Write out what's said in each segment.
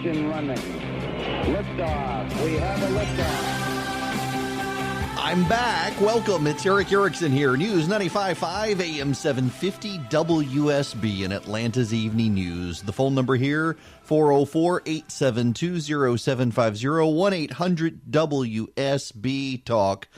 Ignition running. Liftoff. We have a liftoff. I'm back. Welcome. It's Eric Erickson here. News 95.5 AM 750 WSB in Atlanta's Evening News. The phone number here, 404-872-0750, 1-800-WSB-TALK.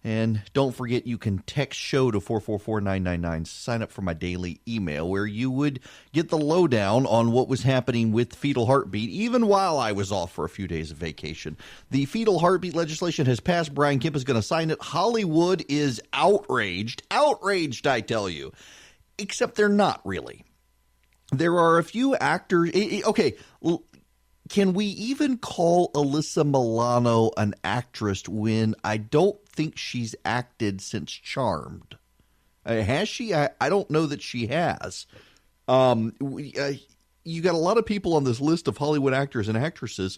And don't forget, you can text SHOW to 444-999. Sign up for my daily email where you would get the lowdown on what was happening with fetal heartbeat, even while I was off for a few days of vacation. The fetal heartbeat legislation has passed. Brian Kemp is going to sign it. Hollywood is outraged. Outraged, I tell you. Except they're not really. There are a few actors. Okay, can we even call Alyssa Milano an actress when I don't think she's acted since Charmed? Has she? I don't know that she has. You got a lot of people on this list of Hollywood actors and actresses,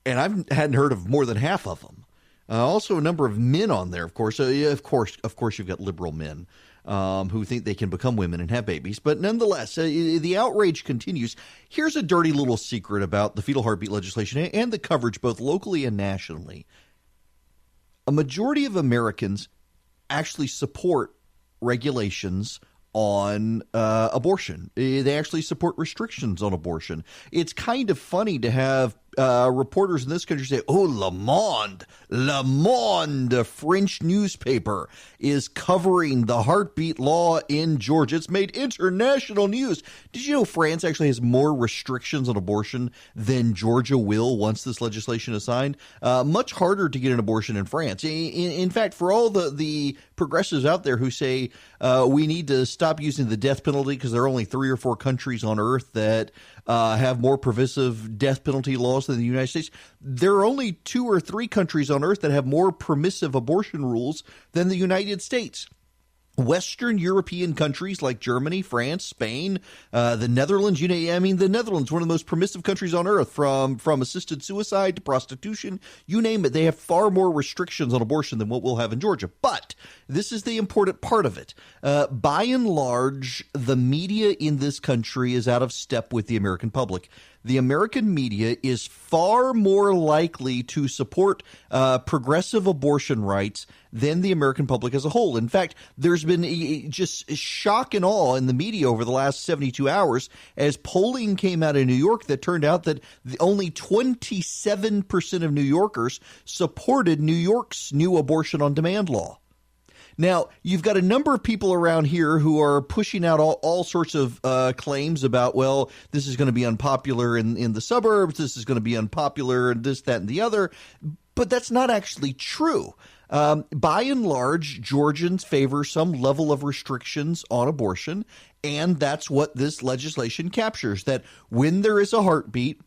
and I hadn't heard of more than half of them. Also, a number of men on there, of course. Of course, you've got liberal men who think they can become women and have babies. But nonetheless, the outrage continues. Here's a dirty little secret about the fetal heartbeat legislation and the coverage both locally and nationally. A majority of Americans actually support regulations on abortion. They actually support restrictions on abortion. It's kind of funny to have reporters in this country say, oh, Le Monde, a French newspaper, is covering the heartbeat law in Georgia. It's made international news. Did you know France actually has more restrictions on abortion than Georgia will once this legislation is signed? Much harder to get an abortion in France. In fact, for all the progressives out there who say we need to stop using the death penalty because there are only 3 or 4 countries on earth that have more permissive death penalty laws than the United States. There are only 2 or 3 countries on earth that have more permissive abortion rules than the United States. Western European countries like Germany, France, Spain, the Netherlands, the Netherlands, one of the most permissive countries on earth, from assisted suicide to prostitution, you name it. They have far more restrictions on abortion than what we'll have in Georgia. But this is the important part of it. By and large, the media in this country is out of step with the American public. The American media is far more likely to support progressive abortion rights than the American public as a whole. In fact, there's been just shock and awe in the media over the last 72 hours as polling came out in New York that turned out that only 27% of New Yorkers supported New York's new abortion on demand law. Now, you've got a number of people around here who are pushing out all sorts of claims about, well, this is going to be unpopular in the suburbs, this is going to be unpopular, and this, that, and the other. But that's not actually true. By and large, Georgians favor some level of restrictions on abortion, and that's what this legislation captures, that when there is a heartbeat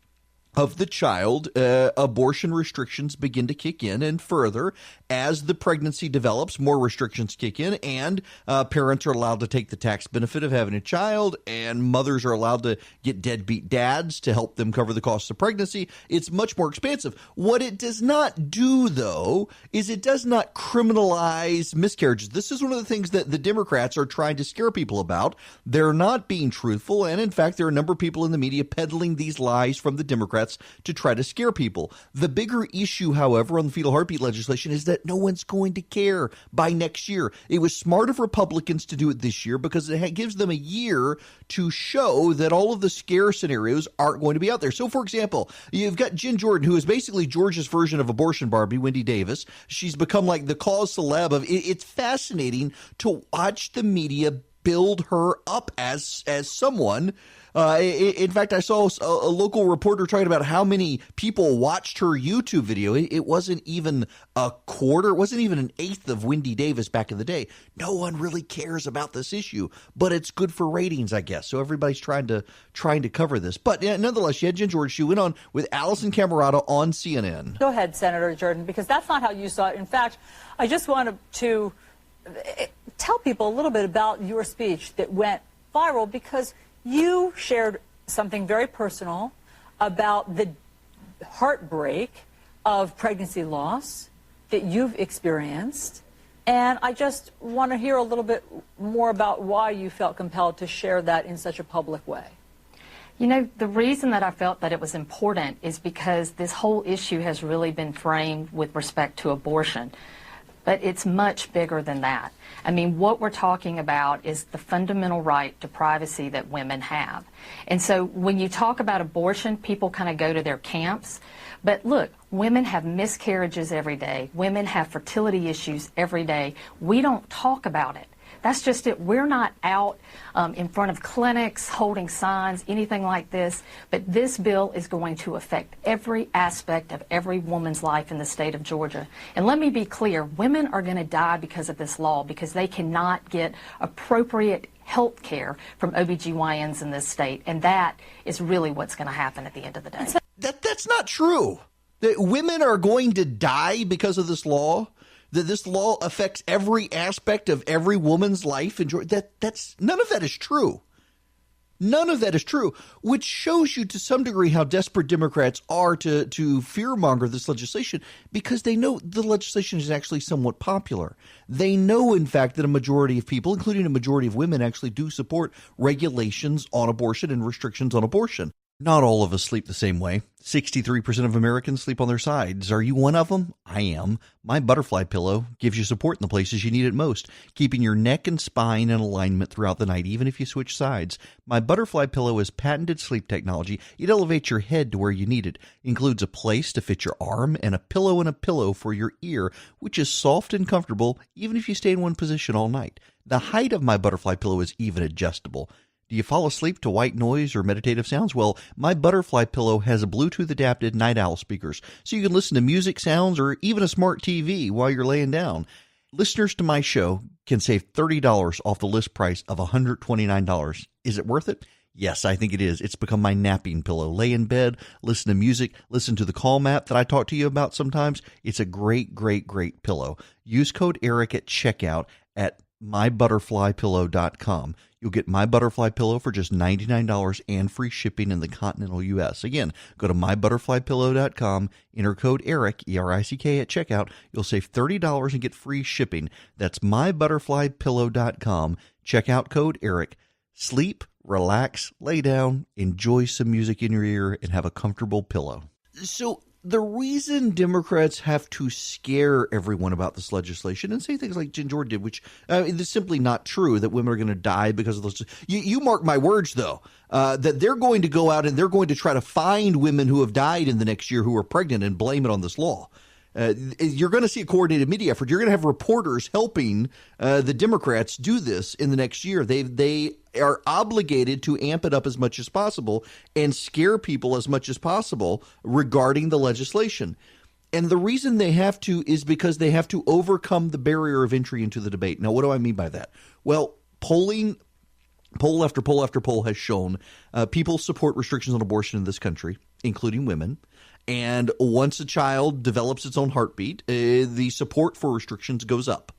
of the child, abortion restrictions begin to kick in, and further, as the pregnancy develops, more restrictions kick in, and parents are allowed to take the tax benefit of having a child, and mothers are allowed to get deadbeat dads to help them cover the costs of pregnancy. It's much more expansive. What it does not do, though, is it does not criminalize miscarriages. This is one of the things that the Democrats are trying to scare people about. They're not being truthful, and in fact, there are a number of people in the media peddling these lies from the Democrats to try to scare people. The bigger issue, however, on the fetal heartbeat legislation is that no one's going to care by next year. It was smart of Republicans to do it this year because it gives them a year to show that all of the scare scenarios aren't going to be out there. So, for example, you've got Jen Jordan, who is basically Georgia's version of abortion Barbie, Wendy Davis. She's become like the cause celeb of it. It's fascinating to watch the media build her up as someone. In fact, I saw a local reporter talking about how many people watched her YouTube video. It wasn't even a quarter. It wasn't even an eighth of Wendy Davis back in the day. No one really cares about this issue, but it's good for ratings, I guess. So everybody's trying to cover this. But nonetheless, she had Jen Jordan. She went on with Allison Camerata on CNN. Go ahead, Senator Jordan, because that's not how you saw it. In fact, I just wanted to tell people a little bit about your speech that went viral because you shared something very personal about the heartbreak of pregnancy loss that you've experienced. And I just want to hear a little bit more about why you felt compelled to share that in such a public way. You know, the reason that I felt that it was important is because this whole issue has really been framed with respect to abortion. But it's much bigger than that. I mean, what we're talking about is the fundamental right to privacy that women have. And so when you talk about abortion, people kind of go to their camps. But look, women have miscarriages every day. Women have fertility issues every day. We don't talk about it. That's just it. We're not out in front of clinics holding signs, anything like this. But this bill is going to affect every aspect of every woman's life in the state of Georgia. And let me be clear, women are going to die because of this law because they cannot get appropriate health care from OBGYNs in this state. And that is really what's going to happen at the end of the day. That's not true. That women are going to die because of this law. That this law affects every aspect of every woman's life in Georgia. That's none of that is true. None of that is true, which shows you to some degree how desperate Democrats are to fearmonger this legislation because they know the legislation is actually somewhat popular. They know, in fact, that a majority of people, including a majority of women, actually do support regulations on abortion and restrictions on abortion. Not all of us sleep the same way. 63% of Americans sleep on their sides. Are you one of them? I am. My butterfly pillow gives you support in the places you need it most, keeping your neck and spine in alignment throughout the night, even if you switch sides. My butterfly pillow is patented sleep technology. It elevates your head to where you need it. Includes a place to fit your arm and a pillow for your ear, which is soft and comfortable, even if you stay in one position all night. The height of my butterfly pillow is even adjustable. Do you fall asleep to white noise or meditative sounds? Well, my butterfly pillow has a Bluetooth-adapted night owl speakers, so you can listen to music sounds or even a smart TV while you're laying down. Listeners to my show can save $30 off the list price of $129. Is it worth it? Yes, I think it is. It's become my napping pillow. Lay in bed, listen to music, listen to the Calm app that I talk to you about sometimes. It's a great, great, great pillow. Use code ERIC at checkout at mybutterflypillow.com. You'll get My Butterfly Pillow for just $99 and free shipping in the continental U.S. Again, go to mybutterflypillow.com, enter code ERIC, E-R-I-C-K, at checkout. You'll save $30 and get free shipping. That's mybutterflypillow.com. Checkout code ERIC. Sleep, relax, lay down, enjoy some music in your ear, and have a comfortable pillow. So the reason Democrats have to scare everyone about this legislation and say things like Jen Jordan did, which is simply not true, that women are going to die because of this. You mark my words, though, that they're going to go out and they're going to try to find women who have died in the next year who are pregnant and blame it on this law. You're going to see a coordinated media effort. You're going to have reporters helping the Democrats do this in the next year. They are obligated to amp it up as much as possible and scare people as much as possible regarding the legislation. And the reason they have to is because they have to overcome the barrier of entry into the debate. Now, what do I mean by that? Well, poll after poll after poll has shown people support restrictions on abortion in this country, including women. And once a child develops its own heartbeat, the support for restrictions goes up.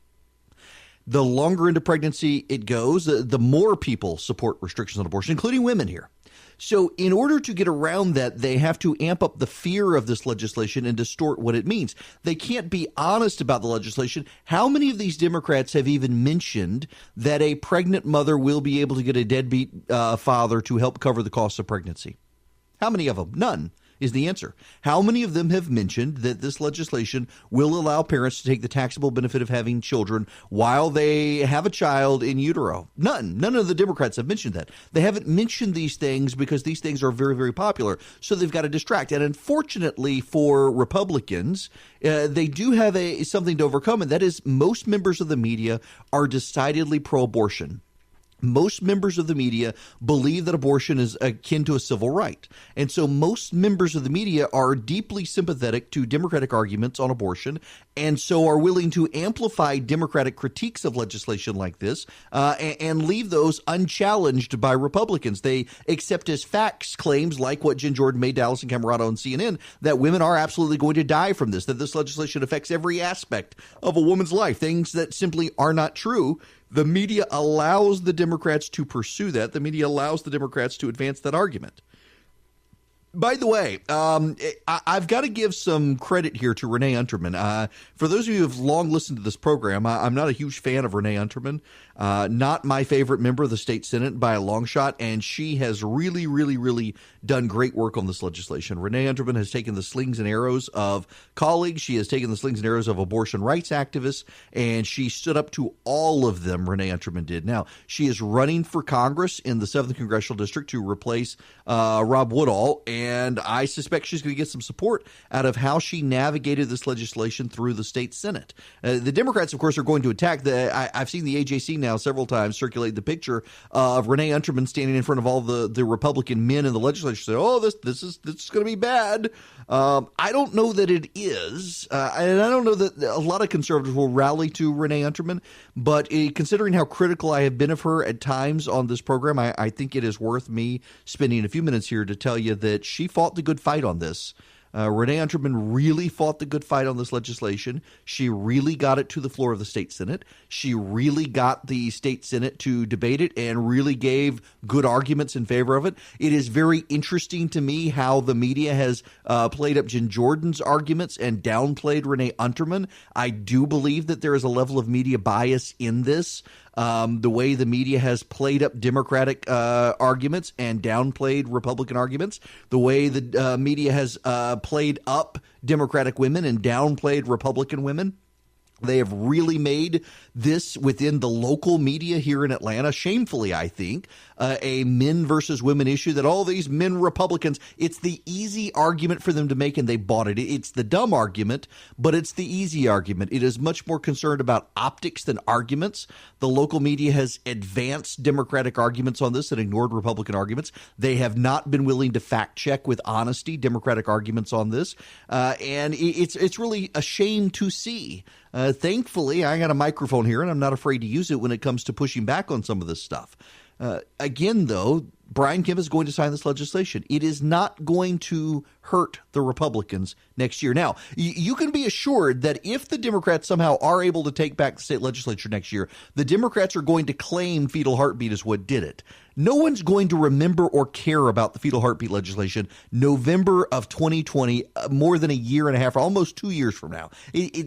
The longer into pregnancy it goes, the more people support restrictions on abortion, including women here. So in order to get around that, they have to amp up the fear of this legislation and distort what it means. They can't be honest about the legislation. How many of these Democrats have even mentioned that a pregnant mother will be able to get a deadbeat father to help cover the cost of pregnancy? How many of them? None is the answer. How many of them have mentioned that this legislation will allow parents to take the taxable benefit of having children while they have a child in utero? None. None of the Democrats have mentioned that. They haven't mentioned these things because these things are very, very popular. So they've got to distract. And unfortunately for Republicans, they do have something to overcome, and that is most members of the media are decidedly pro-abortion. Most members of the media believe that abortion is akin to a civil right. And so most members of the media are deeply sympathetic to Democratic arguments on abortion and so are willing to amplify Democratic critiques of legislation like this and leave those unchallenged by Republicans. They accept as facts claims like what Jen Jordan made to Allison Camerado on CNN, that women are absolutely going to die from this, that this legislation affects every aspect of a woman's life, things that simply are not true. The media allows the Democrats to pursue that. The media allows the Democrats to advance that argument. By the way, I've got to give some credit here to Renee Unterman. For those of you who have long listened to this program, I'm not a huge fan of Renee Unterman. Not my favorite member of the state Senate by a long shot, and she has really, really, really done great work on this legislation. Renee Unterman has taken the slings and arrows of colleagues. She has taken the slings and arrows of abortion rights activists, and she stood up to all of them, Renee Unterman did. Now, she is running for Congress in the 7th Congressional District to replace Rob Woodall, and I suspect she's going to get some support out of how she navigated this legislation through the state Senate. The Democrats, of course, are going to attack. I've seen the AJC now several times circulate the picture of Renee Unterman standing in front of all the Republican men in the legislature say, oh, this is going to be bad. I don't know that it is, and I don't know that a lot of conservatives will rally to Renee Unterman, but considering how critical I have been of her at times on this program, I think it is worth me spending a few minutes here to tell you that she fought the good fight on this. Renee Unterman really fought the good fight on this legislation. She really got it to the floor of the state Senate. She really got the state Senate to debate it and really gave good arguments in favor of it. It is very interesting to me how the media has played up Jen Jordan's arguments and downplayed Renee Unterman. I do believe that there is a level of media bias in this. The way the media has played up Democratic arguments and downplayed Republican arguments, the way the media has played up Democratic women and downplayed Republican women. They have really made this within the local media here in Atlanta, shamefully, I think, a men versus women issue that all these men Republicans, it's the easy argument for them to make and they bought it. It's the dumb argument, but it's the easy argument. It is much more concerned about optics than arguments. The local media has advanced Democratic arguments on this and ignored Republican arguments. They have not been willing to fact check with honesty Democratic arguments on this. And it's really a shame to see. Thankfully, I got a microphone here, and I'm not afraid to use it when it comes to pushing back on some of this stuff. Again, though, Brian Kemp is going to sign this legislation. It is not going to hurt the Republicans next year. Now, you can be assured that if the Democrats somehow are able to take back the state legislature next year, the Democrats are going to claim fetal heartbeat is what did it. No one's going to remember or care about the fetal heartbeat legislation November of 2020, more than a year and a half, or almost 2 years from now.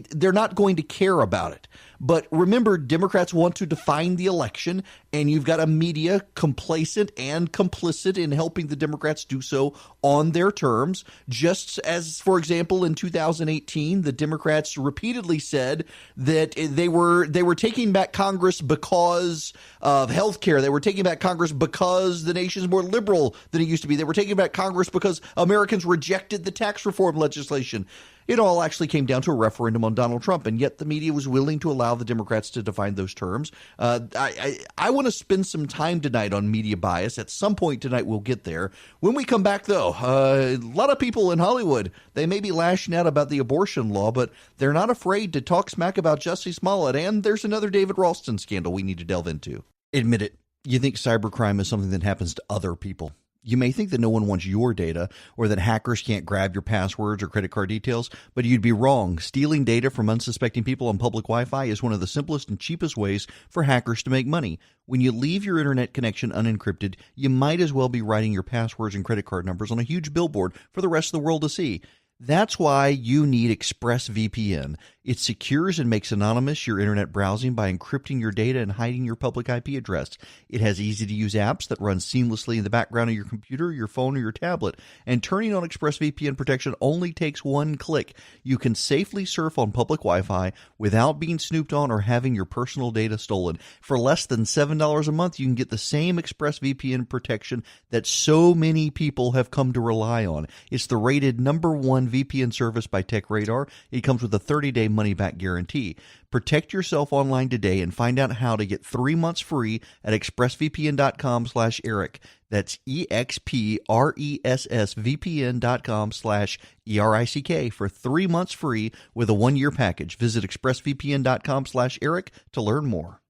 They're not going to care about it. But remember, Democrats want to define the election, and you've got a media complacent and complicit in helping the Democrats do so on their terms. Just as, for example, in 2018, the Democrats repeatedly said that they were taking back Congress because of health care. They were taking back Congress because the nation's more liberal than it used to be. They were taking back Congress because Americans rejected the tax reform legislation. It all actually came down to a referendum on Donald Trump, and yet the media was willing to allow the Democrats to define those terms. I want to spend some time tonight on media bias. At some point tonight, we'll get there. When we come back, though, a lot of people in Hollywood, they may be lashing out about the abortion law, but they're not afraid to talk smack about Jussie Smollett, and there's another David Ralston scandal we need to delve into. Admit it, you think cybercrime is something that happens to other people. You may think that no one wants your data or that hackers can't grab your passwords or credit card details, but you'd be wrong. Stealing data from unsuspecting people on public Wi-Fi is one of the simplest and cheapest ways for hackers to make money. When you leave your internet connection unencrypted, you might as well be writing your passwords and credit card numbers on a huge billboard for the rest of the world to see. That's why you need ExpressVPN. It secures and makes anonymous your internet browsing by encrypting your data and hiding your public IP address. It has easy-to-use apps that run seamlessly in the background of your computer, your phone, or your tablet. And turning on ExpressVPN protection only takes one click. You can safely surf on public Wi-Fi without being snooped on or having your personal data stolen. For less than $7 a month, you can get the same ExpressVPN protection that so many people have come to rely on. It's the rated #1 VPN service by TechRadar. It comes with a 30-day money-back guarantee. Protect yourself online today and find out how to get 3 months free at expressvpn.com/Eric. That's expressvpn.com/ERICK for 3 months free with a 1-year package. Visit expressvpn.com/Eric to learn more.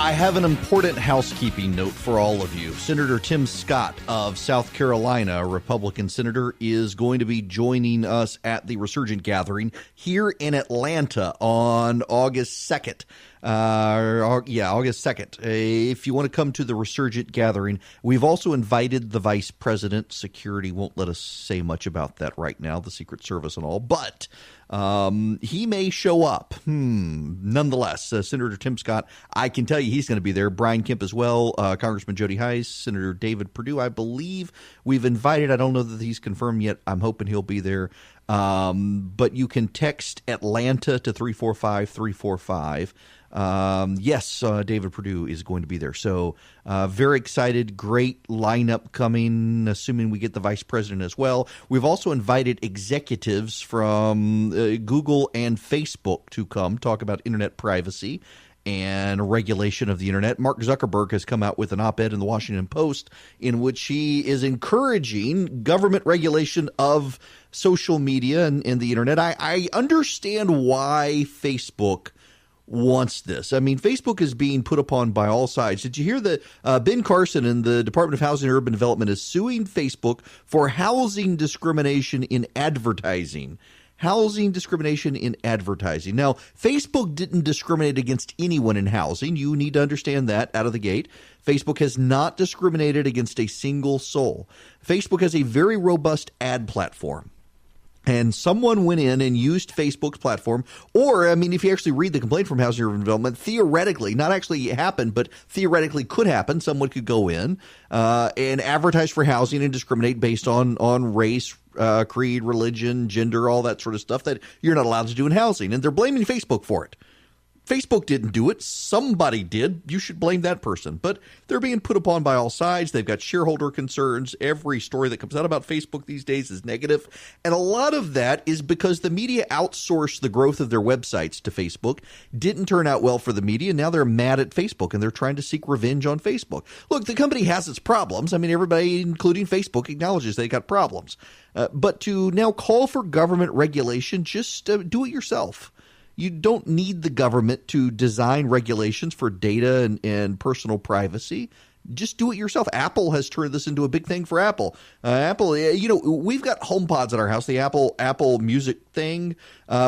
I have an important housekeeping note for all of you. Senator Tim Scott of South Carolina, a Republican senator, is going to be joining us at the Resurgent Gathering here in Atlanta on August 2nd. August 2nd. If you want to come to the Resurgent Gathering, we've also invited the Vice President. Security won't let us say much about that right now, the Secret Service and all, but he may show up. Nonetheless, Senator Tim Scott, I can tell you he's going to be there. Brian Kemp as well, Congressman Jody Hice, Senator David Perdue, I believe we've invited. I don't know that he's confirmed yet. I'm hoping he'll be there. But you can text Atlanta to 345-345. Yes, David Perdue is going to be there. So very excited. Great lineup coming, assuming we get the vice president as well. We've also invited executives from Google and Facebook to come talk about internet privacy and regulation of the internet. Mark Zuckerberg has come out with an op-ed in the Washington Post in which he is encouraging government regulation of social media and the internet. I understand why Facebook wants this. I mean, Facebook is being put upon by all sides. Did you hear that Ben Carson in the Department of Housing and Urban Development is suing Facebook for housing discrimination in advertising? Housing discrimination in advertising. Now, Facebook didn't discriminate against anyone in housing. You need to understand that out of the gate. Facebook has not discriminated against a single soul. Facebook has a very robust ad platform. And someone went in and used Facebook's platform, or, I mean, if you actually read the complaint from Housing and Urban Development, theoretically, not actually happened, but theoretically could happen, someone could go in and advertise for housing and discriminate based on race, creed, religion, gender, all that sort of stuff that you're not allowed to do in housing. And they're blaming Facebook for it. Facebook didn't do it. Somebody did. You should blame that person. But they're being put upon by all sides. They've got shareholder concerns. Every story that comes out about Facebook these days is negative. And a lot of that is because the media outsourced the growth of their websites to Facebook. Didn't turn out well for the media. Now they're mad at Facebook and they're trying to seek revenge on Facebook. Look, the company has its problems. I mean, everybody, including Facebook, acknowledges they got problems. But to now call for government regulation, just do it yourself. You don't need the government to design regulations for data and personal privacy. Just do it yourself. Apple has turned this into a big thing for Apple. Apple, we've got HomePods at our house, the Apple Music thing.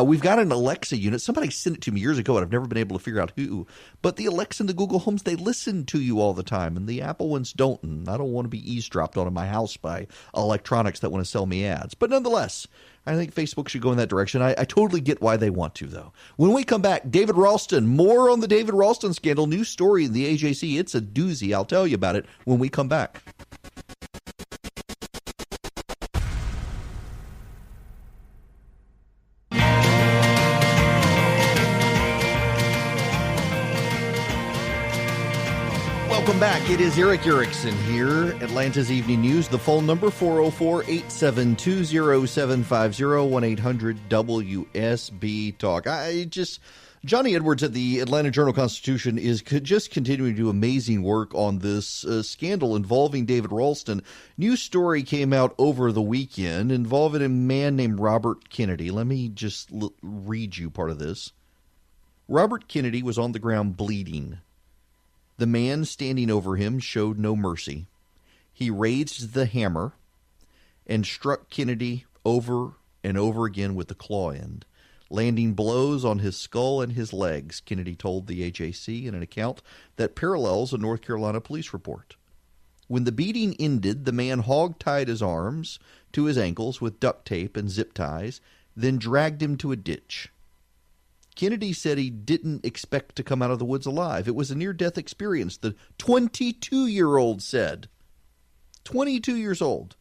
We've got an Alexa unit. Somebody sent it to me years ago, and I've never been able to figure out who. But the Alexa and the Google Homes, they listen to you all the time, and the Apple ones don't. And I don't want to be eavesdropped on in my house by electronics that want to sell me ads. But nonetheless, I think Facebook should go in that direction. I totally get why they want to, though. When we come back, David Ralston, more on the David Ralston scandal. New story in the AJC. It's a doozy. I'll tell you about it when we come back. Welcome back. It is Eric Erickson here, Atlanta's Evening News. The phone number, 404-872-0750, 1-800-WSB-TALK. Johnny Edwards at the Atlanta Journal-Constitution is just continuing to do amazing work on this scandal involving David Ralston. New story came out over the weekend involving a man named Robert Kennedy. Let me just read you part of this. Robert Kennedy was on the ground bleeding. The man standing over him showed no mercy. He raised the hammer and struck Kennedy over and over again with the claw end, landing blows on his skull and his legs, Kennedy told the AJC in an account that parallels a North Carolina police report. When the beating ended, the man hog-tied his arms to his ankles with duct tape and zip ties, then dragged him to a ditch. Kennedy said he didn't expect to come out of the woods alive. It was a near-death experience, the 22-year-old said. 22 years old.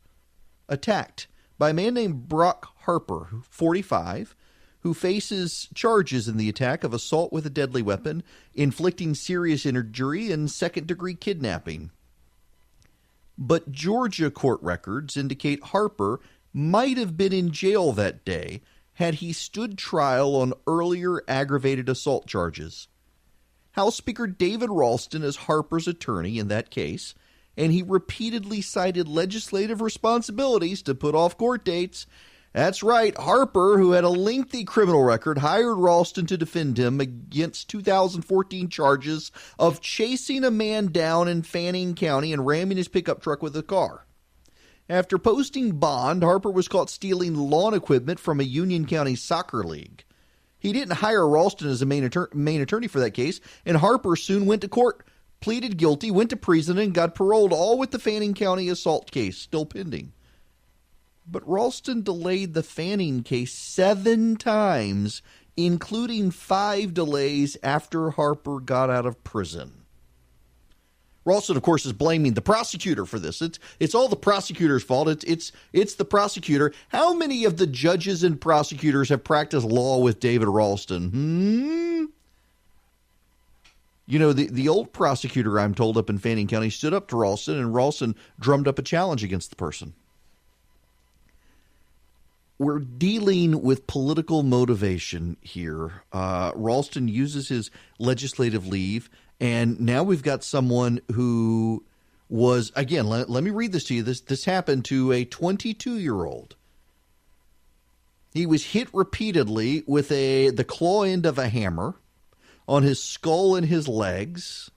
Attacked by a man named Brock Harper, 45, who faces charges in the attack of assault with a deadly weapon, inflicting serious injury, and second-degree kidnapping. But Georgia court records indicate Harper might have been in jail that day had he stood trial on earlier aggravated assault charges. House Speaker David Ralston is Harper's attorney in that case, and he repeatedly cited legislative responsibilities to put off court dates That's right. Harper, who had a lengthy criminal record, hired Ralston to defend him against 2014 charges of chasing a man down in Fannin County and ramming his pickup truck with a car. After posting bond, Harper was caught stealing lawn equipment from a Union County soccer league. He didn't hire Ralston as a main attorney for that case, and Harper soon went to court, pleaded guilty, went to prison, and got paroled, all with the Fannin County assault case still pending. But Ralston delayed the Fannin case 7 times, including 5 delays after Harper got out of prison. Ralston, of course, is blaming the prosecutor for this. It's all the prosecutor's fault. It's the prosecutor. How many of the judges and prosecutors have practiced law with David Ralston? You know, the old prosecutor, I'm told, up in Fannin County stood up to Ralston, and Ralston drummed up a challenge against the person. We're dealing with political motivation here. Ralston uses his legislative leave, and now we've got someone who was, again, let me read this to you. This happened to a 22-year-old. He was hit repeatedly with the claw end of a hammer on his skull and his legs.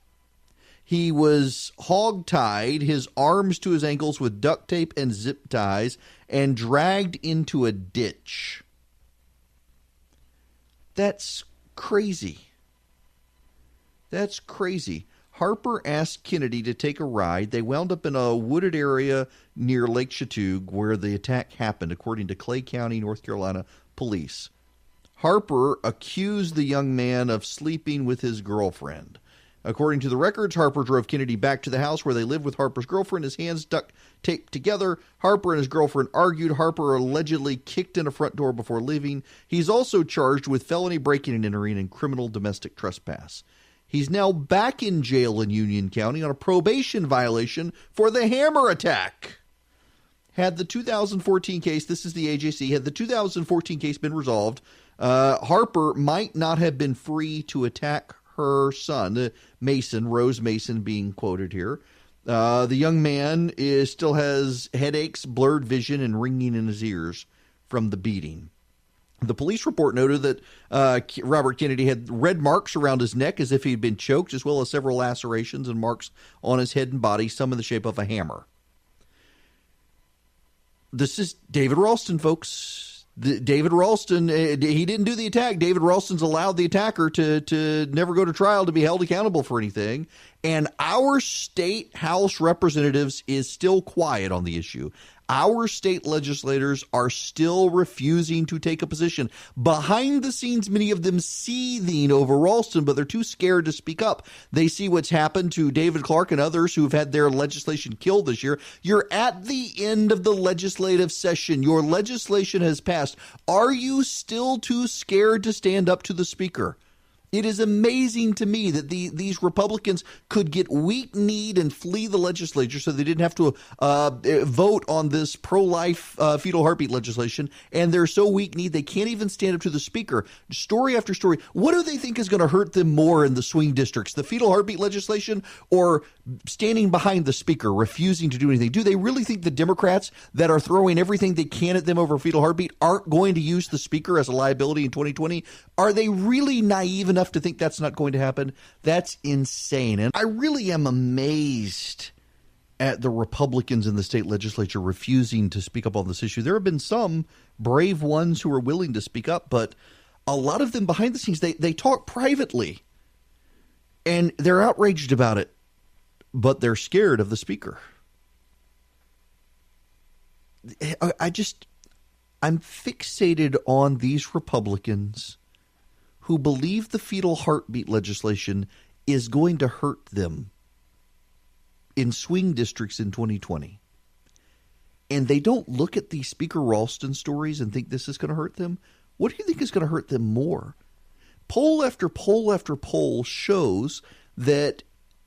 He was hog-tied, his arms to his ankles with duct tape and zip ties, and dragged into a ditch. That's crazy. That's crazy. Harper asked Kennedy to take a ride. They wound up in a wooded area near Lake Chautauqua where the attack happened, according to Clay County, North Carolina police. Harper accused the young man of sleeping with his girlfriend. According to the records, Harper drove Kennedy back to the house where they lived with Harper's girlfriend, his hands duct taped together. Harper and his girlfriend argued. Harper allegedly kicked in a front door before leaving. He's also charged with felony breaking and entering and criminal domestic trespass. He's now back in jail in Union County on a probation violation for the hammer attack. Had the 2014 case, this is the AJC, had the 2014 case been resolved, Harper might not have been free to attack her son, Mason, Rose Mason being quoted here. The young man still has headaches, blurred vision, and ringing in his ears from the beating. The police report noted that Robert Kennedy had red marks around his neck as if he had been choked, as well as several lacerations and marks on his head and body, some in the shape of a hammer. This is David Ralston, folks. David Ralston, he didn't do the attack. David Ralston's allowed the attacker to never go to trial, to be held accountable for anything. And our state House representatives is still quiet on the issue. Our state legislators are still refusing to take a position. Behind the scenes, many of them seething over Ralston, but they're too scared to speak up. They see what's happened to David Clark and others who've had their legislation killed this year. You're at the end of the legislative session. Your legislation has passed. Are you still too scared to stand up to the speaker? It is amazing to me that these Republicans could get weak-kneed and flee the legislature so they didn't have to vote on this pro-life fetal heartbeat legislation, and they're so weak-kneed they can't even stand up to the speaker. Story after story. What do they think is going to hurt them more in the swing districts, the fetal heartbeat legislation or standing behind the speaker, refusing to do anything? Do they really think the Democrats that are throwing everything they can at them over fetal heartbeat aren't going to use the speaker as a liability in 2020? Are they really naive enough to think that's not going to happen? That's insane. And I really am amazed at the Republicans in the state legislature refusing to speak up on this issue. There have been some brave ones who are willing to speak up, but a lot of them behind the scenes, they talk privately and they're outraged about it, but they're scared of the speaker. I'm fixated on these Republicans who believe the fetal heartbeat legislation is going to hurt them in swing districts in 2020. And they don't look at the Speaker Ralston stories and think this is going to hurt them. What do you think is going to hurt them more? Poll after poll after poll shows that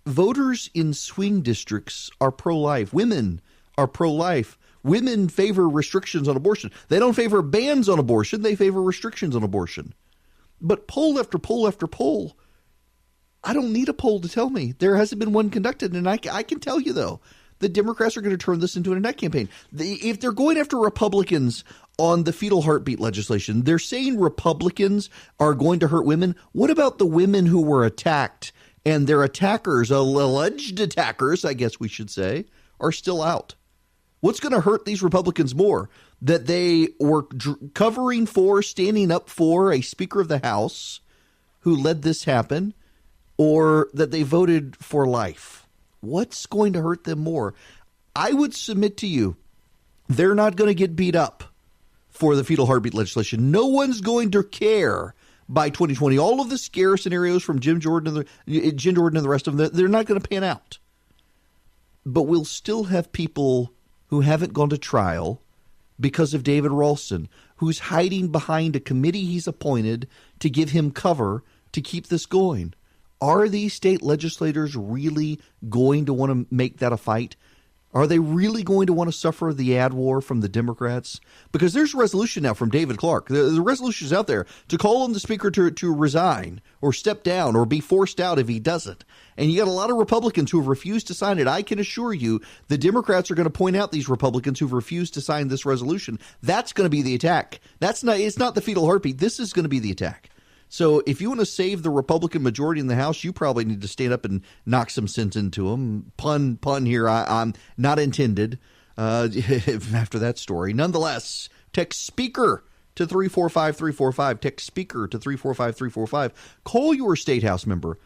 voters in swing districts are pro-life. Women are pro-life. Women favor restrictions on abortion. They don't favor bans on abortion. They favor restrictions on abortion. But poll after poll after poll, I don't need a poll to tell me. There hasn't been one conducted, and I can tell you, though, the Democrats are going to turn this into an attack campaign. If they're going after Republicans on the fetal heartbeat legislation. They're saying Republicans are going to hurt women. What about the women who were attacked and their attackers, alleged attackers, I guess we should say, are still out? What's going to hurt these Republicans more? That they were covering for, standing up for a Speaker of the House who let this happen, or that they voted for life? What's going to hurt them more? I would submit to you, they're not going to get beat up for the fetal heartbeat legislation. No one's going to care by 2020. All of the scare scenarios from Jim Jordan and the rest of them, they're not going to pan out. But we'll still have people who haven't gone to trial because of David Ralston, who's hiding behind a committee he's appointed to give him cover to keep this going. Are these state legislators really going to want to make that a fight? Are they really going to want to suffer the ad war from the Democrats? Because there's a resolution now from David Clark. The resolution is out there to call on the Speaker to resign or step down or be forced out if he doesn't. And you got a lot of Republicans who have refused to sign it. I can assure you the Democrats are going to point out these Republicans who've refused to sign this resolution. That's going to be the attack. It's not the fetal heartbeat. This is going to be the attack. So if you want to save the Republican majority in the House, you probably need to stand up and knock some sense into them. Pun here. I'm not intended after that story. Nonetheless, text Speaker to 345-345. Text Speaker to 345-345. Call your State House member.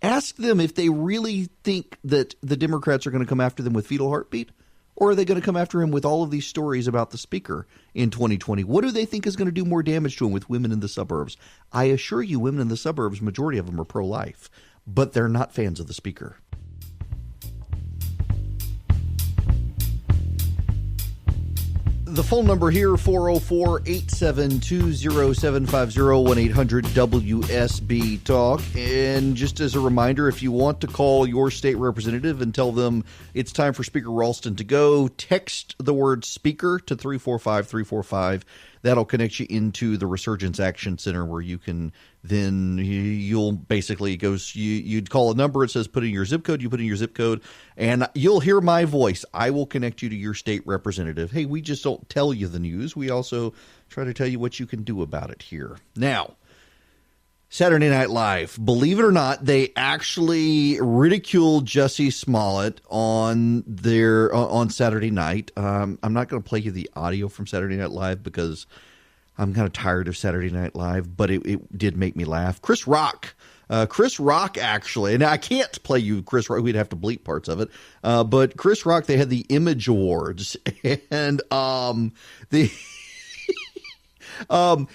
Ask them if they really think that the Democrats are going to come after them with fetal heartbeat, or are they going to come after him with all of these stories about the Speaker in 2020? What do they think is going to do more damage to him with women in the suburbs? I assure you, women in the suburbs, majority of them are pro-life, but they're not fans of the Speaker. The phone number here, 404-872-0750, 1-800-WSB-TALK. And just as a reminder, if you want to call your state representative and tell them it's time for Speaker Ralston to go, text the word Speaker to 345-345. That'll connect you into the Resurgence Action Center, where you can then you'll basically you'd call a number. It says put in your zip code. You put in your zip code, and you'll hear my voice. I will connect you to your state representative. Hey, we just don't tell you the news. We also try to tell you what you can do about it here. Now, Saturday Night Live, believe it or not, they actually ridiculed Jussie Smollett on Saturday night. I'm not going to play you the audio from Saturday Night Live because I'm kind of tired of Saturday Night Live, but it did make me laugh. Chris Rock, actually, and I can't play you Chris Rock. We'd have to bleep parts of it. But Chris Rock, they had the Image Awards, and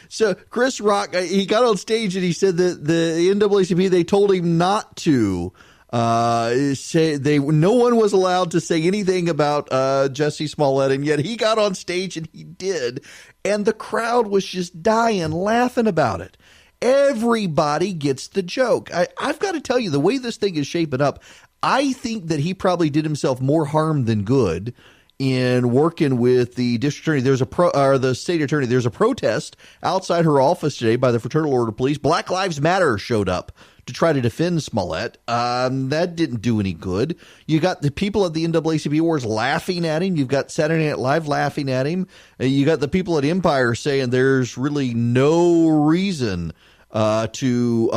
so Chris Rock, he got on stage and he said that the NAACP, they told him not to no one was allowed to say anything about Jussie Smollett, and yet he got on stage and he did, and the crowd was just dying laughing about it. Everybody gets the joke. I've got to tell you, the way this thing is shaping up, I think that he probably did himself more harm than good in working with the district attorney. There's the state attorney. There's a protest outside her office today by the Fraternal Order of Police. Black Lives Matter showed up to try to defend Smollett. That didn't do any good. You got the people at the NAACP Awards laughing at him. You've got Saturday Night Live laughing at him. You got the people at Empire saying there's really no reason to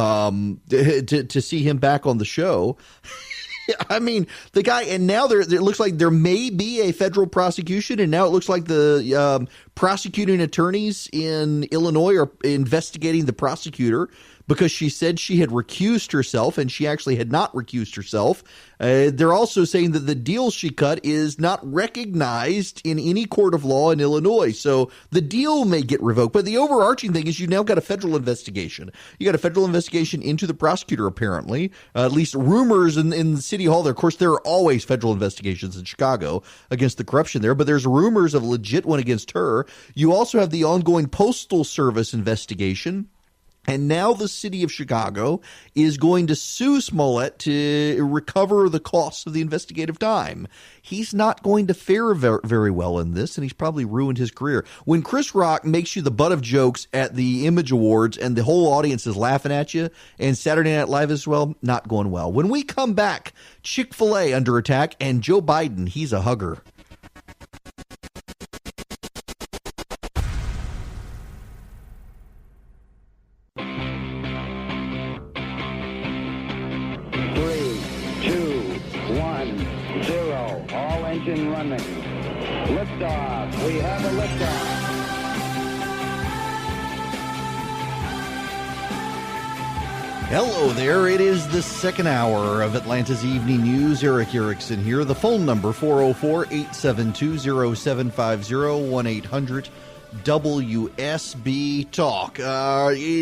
see him back on the show. I mean, the guy, and now it looks like there may be a federal prosecution, and now it looks like the prosecuting attorneys in Illinois are investigating the prosecutor because she said she had recused herself, and she actually had not recused herself. They're also saying that the deal she cut is not recognized in any court of law in Illinois, so the deal may get revoked. But the overarching thing is you now got a federal investigation. You got a federal investigation into the prosecutor, apparently. At least rumors in City Hall there. Of course, there are always federal investigations in Chicago against the corruption there, but there's rumors of a legit one against her. You also have the ongoing Postal Service investigation. And now the city of Chicago is going to sue Smollett to recover the costs of the investigative time. He's not going to fare very well in this, and he's probably ruined his career. When Chris Rock makes you the butt of jokes at the Image Awards and the whole audience is laughing at you, and Saturday Night Live as well, not going well. When we come back, Chick-fil-A under attack, and Joe Biden, he's a hugger. engine running. Liftoff. We have a liftoff. Hello there. It is the second hour of Atlanta's Evening News. Eric Erickson here. The phone number, 404-872-0750, 1-800-WSB Talk.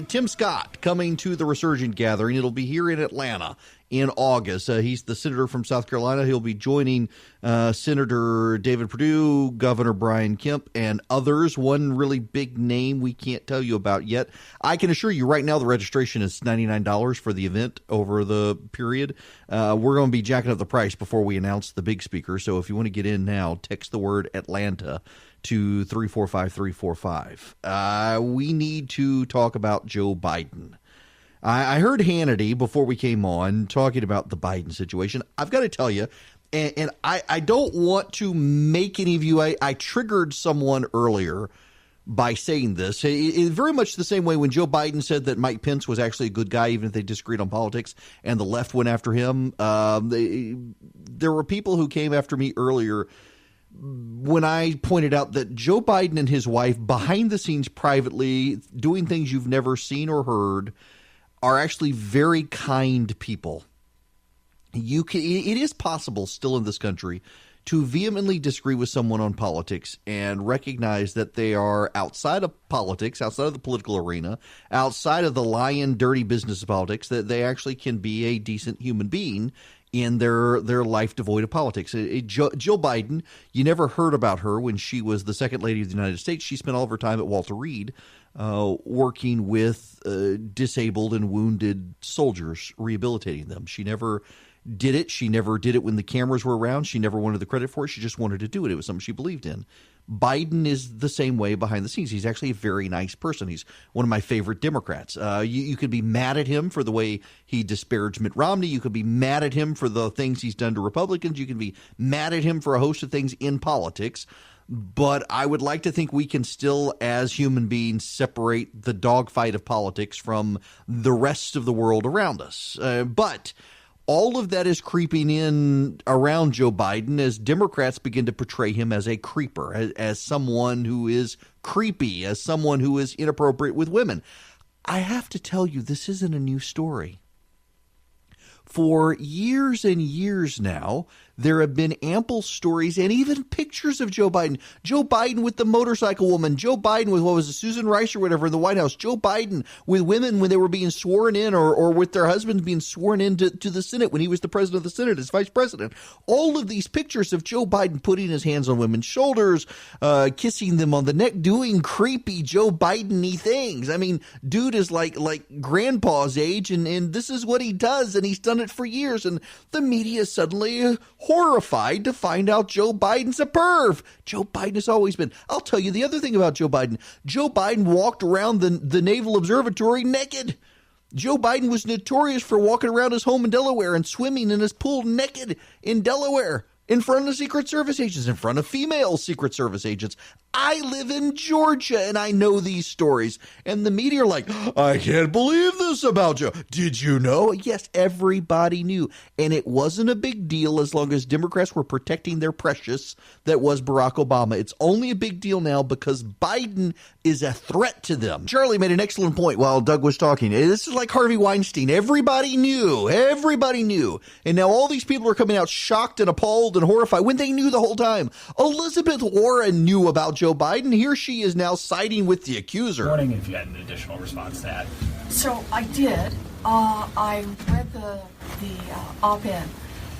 Tim Scott coming to the Resurgent Gathering. It'll be here in Atlanta in August. He's the senator from South Carolina. He'll be joining Senator David Perdue, Governor Brian Kemp, and others. One really big name we can't tell you about yet. I can assure you right now the registration is $99 for the event over the period. We're going to be jacking up the price before we announce the big speaker. So if you want to get in now, text the word Atlanta to 345-345. We need to talk about Joe Biden. I heard Hannity before we came on talking about the Biden situation. I've got to tell you, and I don't want to make any of you, I triggered someone earlier by saying this. It very much the same way when Joe Biden said that Mike Pence was actually a good guy, even if they disagreed on politics, and the left went after him. There were people who came after me earlier when I pointed out that Joe Biden and his wife, behind the scenes privately, doing things you've never seen or heard, are actually very kind people. It is possible still in this country to vehemently disagree with someone on politics and recognize that they are outside of politics, outside of the political arena, outside of the lying, dirty business of politics, that they actually can be a decent human being in their life devoid of politics. Jill Biden, you never heard about her when she was the second lady of the United States. She spent all of her time at Walter Reed working with disabled and wounded soldiers, rehabilitating them. She never did it. She never did it when the cameras were around. She never wanted the credit for it. She just wanted to do it. It was something she believed in. Biden is the same way behind the scenes. He's actually a very nice person. He's one of my favorite Democrats. You could be mad at him for the way he disparaged Mitt Romney. You could be mad at him for the things he's done to Republicans. You can be mad at him for a host of things in politics. But I would like to think we can still, as human beings, separate the dogfight of politics from the rest of the world around us. But all of that is creeping in around Joe Biden as Democrats begin to portray him as a creeper, as someone who is creepy, as someone who is inappropriate with women. I have to tell you, this isn't a new story. For years and years now, there have been ample stories and even pictures of Joe Biden. Joe Biden with the motorcycle woman. Joe Biden with, what was it, Susan Rice or whatever in the White House. Joe Biden with women when they were being sworn in or with their husbands being sworn into the Senate when he was the president of the Senate as vice president. All of these pictures of Joe Biden putting his hands on women's shoulders, kissing them on the neck, doing creepy Joe Biden-y things. I mean, dude is like grandpa's age, and this is what he does, and he's done it for years. And the media is suddenly horrified to find out Joe Biden's a perv. Joe Biden has always been. I'll tell you the other thing about Joe Biden. Joe Biden walked around the Naval Observatory naked. Joe Biden was notorious for walking around his home in Delaware and swimming in his pool naked in Delaware, in front of Secret Service agents, in front of female Secret Service agents. I live in Georgia, and I know these stories. And the media are like, I can't believe this about Joe. Did you know? Yes, everybody knew. And it wasn't a big deal as long as Democrats were protecting their precious that was Barack Obama. It's only a big deal now because Biden is a threat to them. Charlie made an excellent point while Doug was talking. This is like Harvey Weinstein. Everybody knew. Everybody knew. And now all these people are coming out shocked and appalled and horrified when they knew the whole time. Elizabeth Warren knew about Joe Biden. Here she is now siding with the accuser. Wondering if you had an additional response to that. So I did. I read the op-ed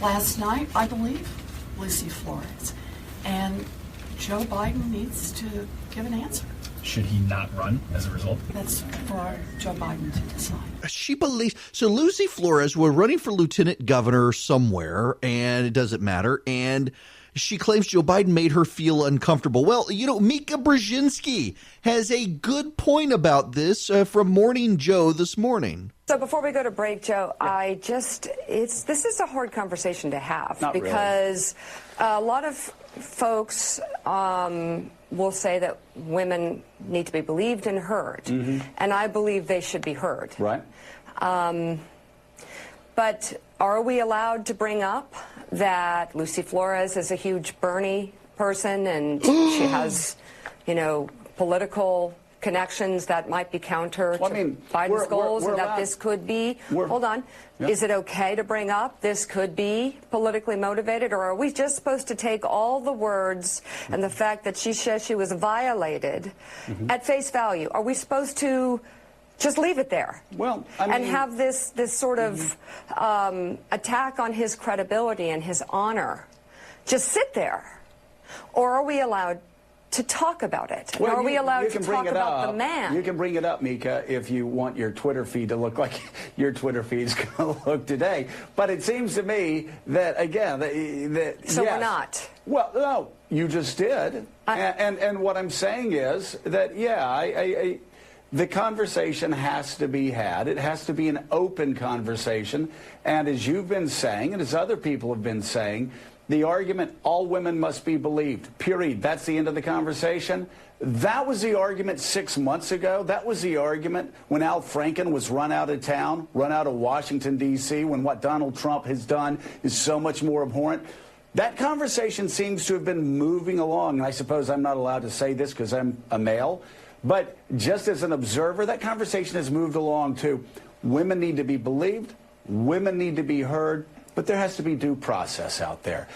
last night, I believe, Lucy Flores, and Joe Biden needs to give an answer. Should he not run as a result? That's for Joe Biden to decide. She believes. So Lucy Flores was running for lieutenant governor somewhere, and it doesn't matter. And she claims Joe Biden made her feel uncomfortable. Well, you know, Mika Brzezinski has a good point about this from Morning Joe this morning. So before we go to break, Joe, this is a hard conversation to have. Not because really. A lot of folks will say that women need to be believed and heard. Mm-hmm. And I believe they should be heard. Right. But are we allowed to bring up that Lucy Flores is a huge Bernie person and she has, political connections that might be counter to Biden's goals, and that this could be, hold on, is it okay to bring up this could be politically motivated, or are we just supposed to take all the words and the fact that she says she was violated at face value? Are we supposed to just leave it there? Well, and have this sort of attack on his credibility and his honor just sit there? Or are we allowed to talk about it? Well, are we allowed to talk about the man? You can bring it up, Mika, if you want your Twitter feed to look like your Twitter feed's going to look today. But it seems to me that, again, So yes. we're not. Well, no, you just did. And what I'm saying is that, the conversation has to be had. It has to be an open conversation. And as you've been saying, and as other people have been saying, the argument, all women must be believed, period. That's the end of the conversation. That was the argument 6 months ago. That was the argument when Al Franken was run out of town, run out of Washington, D.C., when what Donald Trump has done is so much more abhorrent. That conversation seems to have been moving along. And I suppose I'm not allowed to say this because I'm a male. But just as an observer, that conversation has moved along to women need to be believed, women need to be heard, but there has to be due process out there.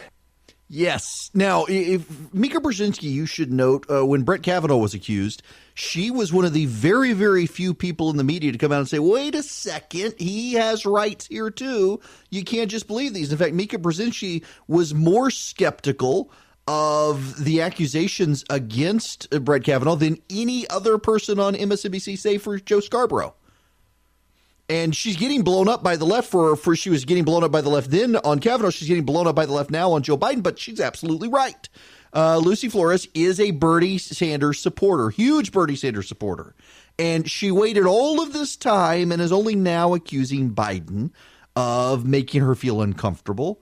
Yes. Now, if Mika Brzezinski, you should note, when Brett Kavanaugh was accused, she was one of the very, very few people in the media to come out and say, wait a second, he has rights here too. You can't just believe these. In fact, Mika Brzezinski was more skeptical of the accusations against Brett Kavanaugh than any other person on MSNBC, save for Joe Scarborough. And she's getting blown up by the left for she was getting blown up by the left then on Kavanaugh. She's getting blown up by the left now on Joe Biden, but she's absolutely right. Lucy Flores is a Bernie Sanders supporter, huge Bernie Sanders supporter. And she waited all of this time and is only now accusing Biden of making her feel uncomfortable.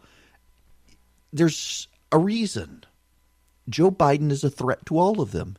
There's a reason. Joe Biden is a threat to all of them.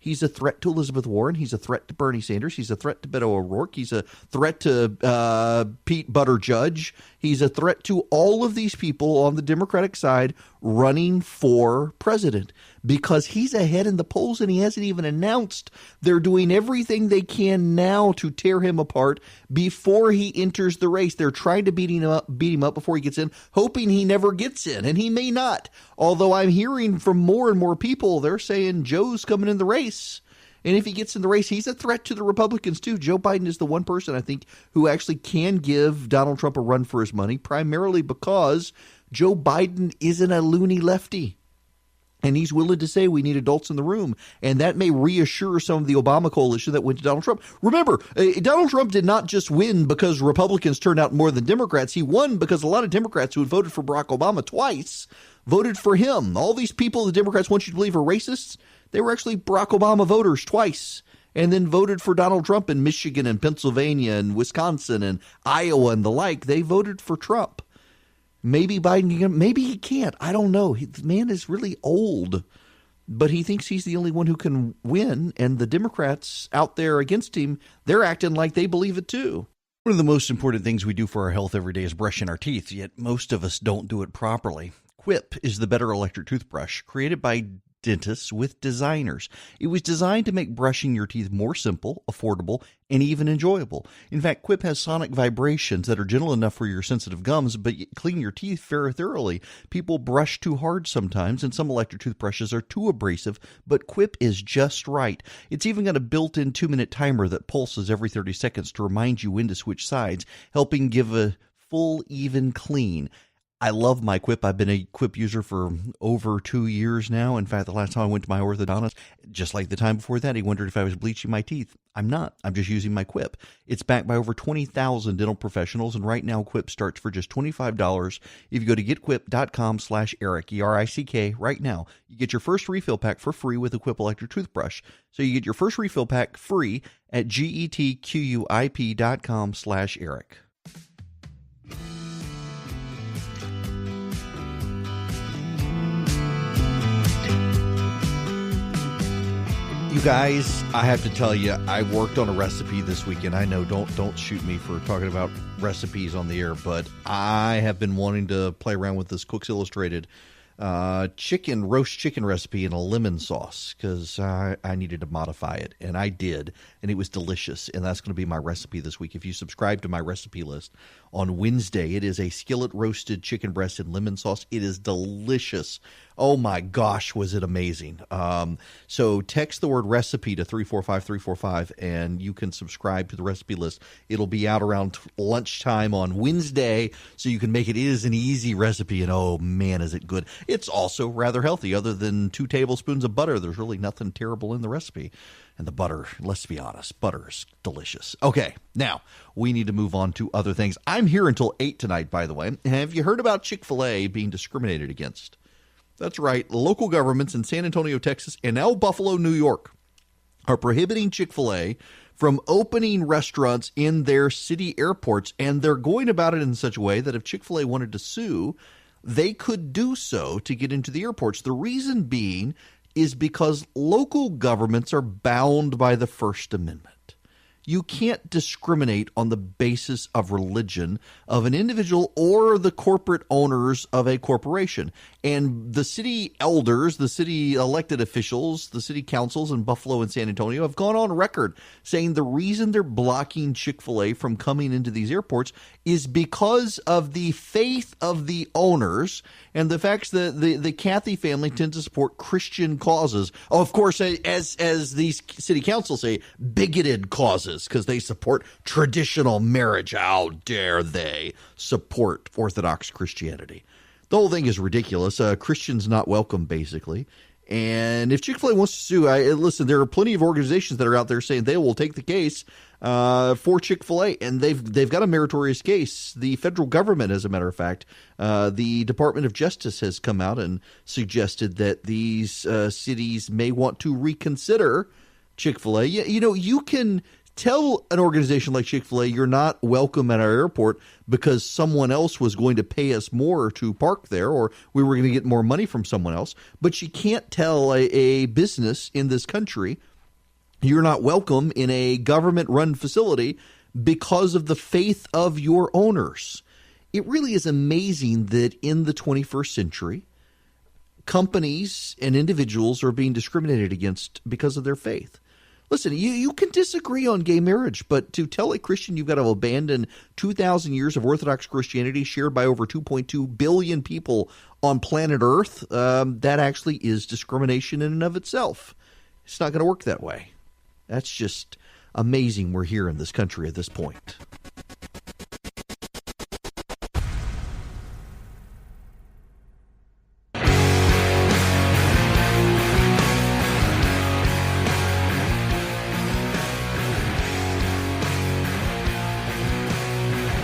He's a threat to Elizabeth Warren. He's a threat to Bernie Sanders. He's a threat to Beto O'Rourke. He's a threat to Pete Buttigieg. He's a threat to all of these people on the Democratic side running for president because he's ahead in the polls and he hasn't even announced. They're doing everything they can now to tear him apart before he enters the race. They're trying to beat him up before he gets in, hoping he never gets in, and he may not. Although I'm hearing from more and more people, they're saying Joe's coming in the race. And if he gets in the race, he's a threat to the Republicans, too. Joe Biden is the one person, I think, who actually can give Donald Trump a run for his money, primarily because Joe Biden isn't a loony lefty. And he's willing to say we need adults in the room. And that may reassure some of the Obama coalition that went to Donald Trump. Remember, Donald Trump did not just win because Republicans turned out more than Democrats. He won because a lot of Democrats who had voted for Barack Obama twice voted for him. All these people the Democrats want you to believe are racists, they were actually Barack Obama voters twice and then voted for Donald Trump in Michigan and Pennsylvania and Wisconsin and Iowa and the like. They voted for Trump. Maybe Biden can, maybe he can't. I don't know. The man is really old, but he thinks he's the only one who can win. And the Democrats out there against him, they're acting like they believe it too. One of the most important things we do for our health every day is brushing our teeth, yet most of us don't do it properly. Quip is the better electric toothbrush created by dentists with designers. It was designed to make brushing your teeth more simple, affordable, and even enjoyable. In fact, Quip has sonic vibrations that are gentle enough for your sensitive gums, but clean your teeth very thoroughly. People brush too hard sometimes, and some electric toothbrushes are too abrasive, but Quip is just right. It's even got a built-in 2-minute timer that pulses every 30 seconds to remind you when to switch sides, helping give a full, even clean. I love my Quip. I've been a Quip user for over 2 years now. In fact, the last time I went to my orthodontist, just like the time before that, he wondered if I was bleaching my teeth. I'm not. I'm just using my Quip. It's backed by over 20,000 dental professionals, and right now Quip starts for just $25. If you go to getquip.com/Eric, E-R-I-C-K, right now, you get your first refill pack for free with a Quip electric toothbrush. So you get your first refill pack free at getquip.com/Eric. You guys, I have to tell you, I worked on a recipe this weekend. I know, don't shoot me for talking about recipes on the air, but I have been wanting to play around with this Cooks Illustrated roast chicken recipe in a lemon sauce because I needed to modify it, and I did, and it was delicious, and that's going to be my recipe this week. If you subscribe to my recipe list on Wednesday, it is a skillet roasted chicken breast in lemon sauce. It is delicious. Oh my gosh, was it amazing. So text the word recipe to 345-345 and you can subscribe to the recipe list. It'll be out around lunchtime on Wednesday so you can make it. It is an easy recipe, and oh man, is it good. It's also rather healthy. Other than 2 tablespoons of butter, there's really nothing terrible in the recipe. And the butter, let's be honest, butter is delicious. Okay, now we need to move on to other things. I'm here until 8 tonight, by the way. Have you heard about Chick-fil-A being discriminated against? That's right. Local governments in San Antonio, Texas, and now Buffalo, New York, are prohibiting Chick-fil-A from opening restaurants in their city airports. And they're going about it in such a way that if Chick-fil-A wanted to sue, they could do so to get into the airports. The reason being is because local governments are bound by the First Amendment. You can't discriminate on the basis of religion of an individual or the corporate owners of a corporation. And the city elders, the city elected officials, the city councils in Buffalo and San Antonio have gone on record saying the reason they're blocking Chick-fil-A from coming into these airports is because of the faith of the owners and the fact that the Cathy family tends to support Christian causes. Oh, of course, as these city councils say, bigoted causes because they support traditional marriage. How dare they support Orthodox Christianity? The whole thing is ridiculous. Christians not welcome, basically. And if Chick-fil-A wants to sue, listen, there are plenty of organizations that are out there saying they will take the case for Chick-fil-A, and they've got a meritorious case. The federal government, as a matter of fact, the Department of Justice has come out and suggested that these cities may want to reconsider Chick-fil-A. You know, you can tell an organization like Chick-fil-A you're not welcome at our airport because someone else was going to pay us more to park there, or we were going to get more money from someone else. But you can't tell a business in this country you're not welcome in a government-run facility because of the faith of your owners. It really is amazing that in the 21st century, companies and individuals are being discriminated against because of their faith. Listen, you can disagree on gay marriage, but to tell a Christian you've got to abandon 2,000 years of Orthodox Christianity shared by over 2.2 billion people on planet Earth, that actually is discrimination in and of itself. It's not going to work that way. That's just amazing we're here in this country at this point.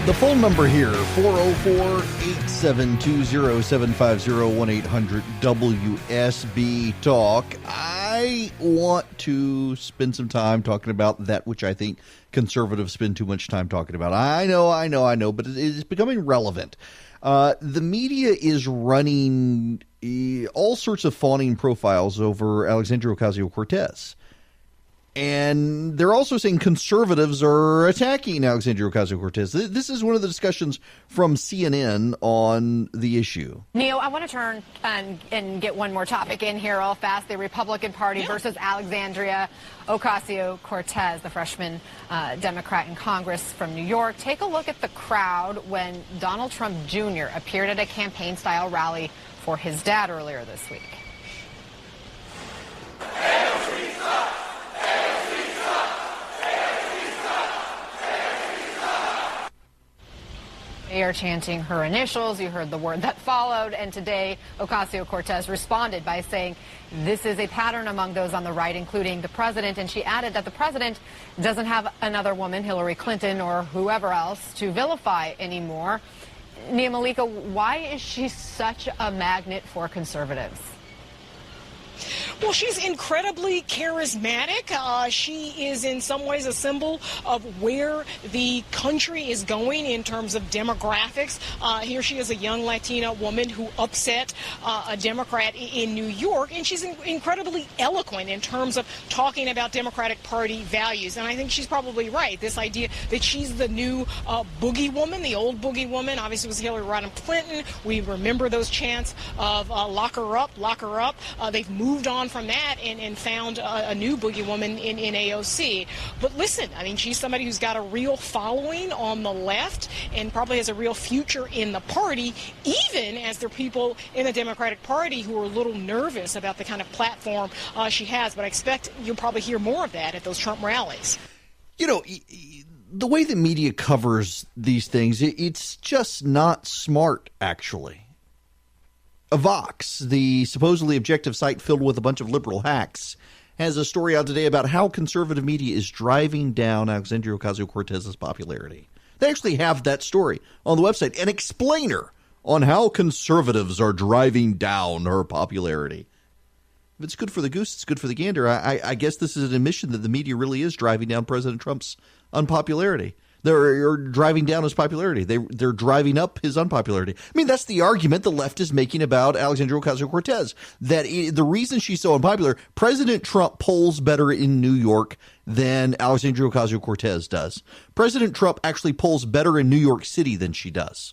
The phone number here, 404-872-0750-1-800-WSB-TALK. I want to spend some time talking about that which I think conservatives spend too much time talking about. I know, but it is becoming relevant. The media is running all sorts of fawning profiles over Alexandria Ocasio-Cortez. And they're also saying conservatives are attacking Alexandria Ocasio-Cortez. This is one of the discussions from CNN on the issue. Neil, I want to turn and get one more topic in here all fast. The Republican Party versus Alexandria Ocasio-Cortez, the freshman Democrat in Congress from New York. Take a look at the crowd when Donald Trump Jr. appeared at a campaign-style rally for his dad earlier this week. They are chanting her initials. You heard the word that followed. And today, Ocasio-Cortez responded by saying this is a pattern among those on the right, including the president. And she added that the president doesn't have another woman, Hillary Clinton or whoever else, to vilify anymore. Nia Malika, why is she such a magnet for conservatives? Well, she's incredibly charismatic. She is in some ways a symbol of where the country is going in terms of demographics. Here she is, a young Latina woman who upset a Democrat in New York, and she's incredibly eloquent in terms of talking about Democratic Party values. And I think she's probably right. This idea that she's the new boogie woman, the old boogie woman, obviously was Hillary Rodham Clinton. We remember those chants of lock her up, lock her up. They've moved on from that and found a new boogie woman in AOC. But listen, I mean, she's somebody who's got a real following on the left and probably has a real future in the party, even as there are people in the Democratic Party who are a little nervous about the kind of platform she has. But I expect you'll probably hear more of that at those Trump rallies. You know, the way the media covers these things, it's just not smart, actually. Vox, the supposedly objective site filled with a bunch of liberal hacks, has a story out today about how conservative media is driving down Alexandria Ocasio-Cortez's popularity. They actually have that story on the website, an explainer on how conservatives are driving down her popularity. If it's good for the goose, it's good for the gander. I guess this is an admission that the media really is driving down President Trump's unpopularity. They're driving down his popularity. They're driving up his unpopularity. I mean, that's the argument the left is making about Alexandria Ocasio-Cortez, that the reason she's so unpopular, President Trump polls better in New York than Alexandria Ocasio-Cortez does. President Trump actually polls better in New York City than she does.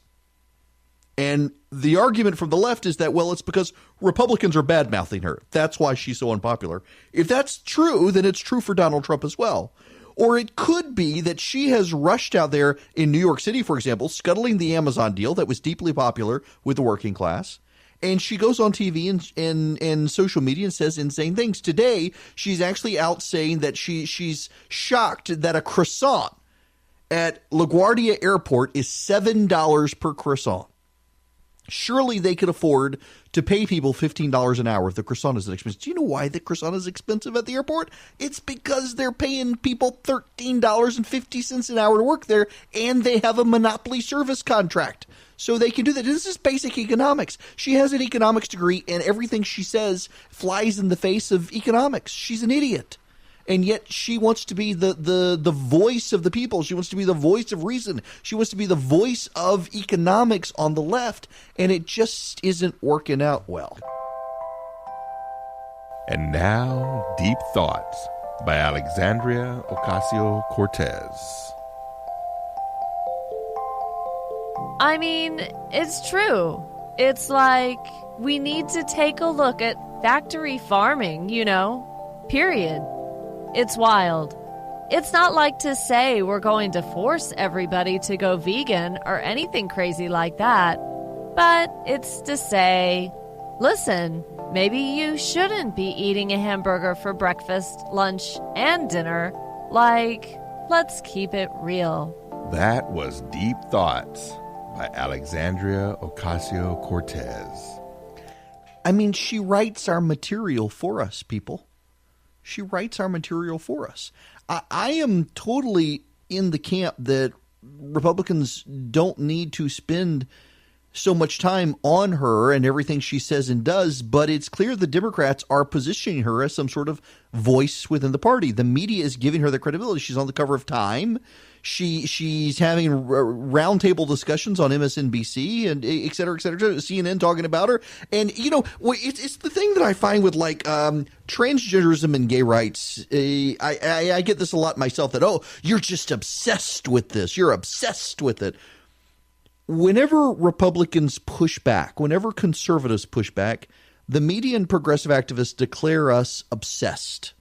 And the argument from the left is that, well, it's because Republicans are bad-mouthing her. That's why she's so unpopular. If that's true, then it's true for Donald Trump as well. Or it could be that she has rushed out there in New York City, for example, scuttling the Amazon deal that was deeply popular with the working class. And she goes on TV and social media and says insane things. Today, she's actually out saying that she's shocked that a croissant at LaGuardia Airport is $7 per croissant. Surely they could afford to pay people $15 an hour if the croissant is expensive. Do you know why the croissant is expensive at the airport? It's because they're paying people $13.50 an hour to work there, and they have a monopoly service contract. So they can do that. This is basic economics. She has an economics degree, and everything she says flies in the face of economics. She's an idiot. And yet she wants to be the voice of the people. She wants to be the voice of reason. She wants to be the voice of economics on the left. And it just isn't working out well. And now, Deep Thoughts by Alexandria Ocasio-Cortez. I mean, it's true. It's like we need to take a look at factory farming, period. It's wild. It's not like to say we're going to force everybody to go vegan or anything crazy like that, but it's to say, listen, maybe you shouldn't be eating a hamburger for breakfast, lunch, and dinner. Let's keep it real. That was Deep Thoughts by Alexandria Ocasio-Cortez. I mean, she writes our material for us, people. She writes our material for us. I am totally in the camp that Republicans don't need to spend so much time on her and everything she says and does, but it's clear the Democrats are positioning her as some sort of voice within the party. The media is giving her the credibility. She's on the cover of Time. She's having roundtable discussions on MSNBC and et cetera, CNN talking about her. And, it's the thing that I find with transgenderism and gay rights. I get this a lot myself that, you're just obsessed with this. You're obsessed with it. Whenever Republicans push back, whenever conservatives push back, the media and progressive activists declare us obsessed.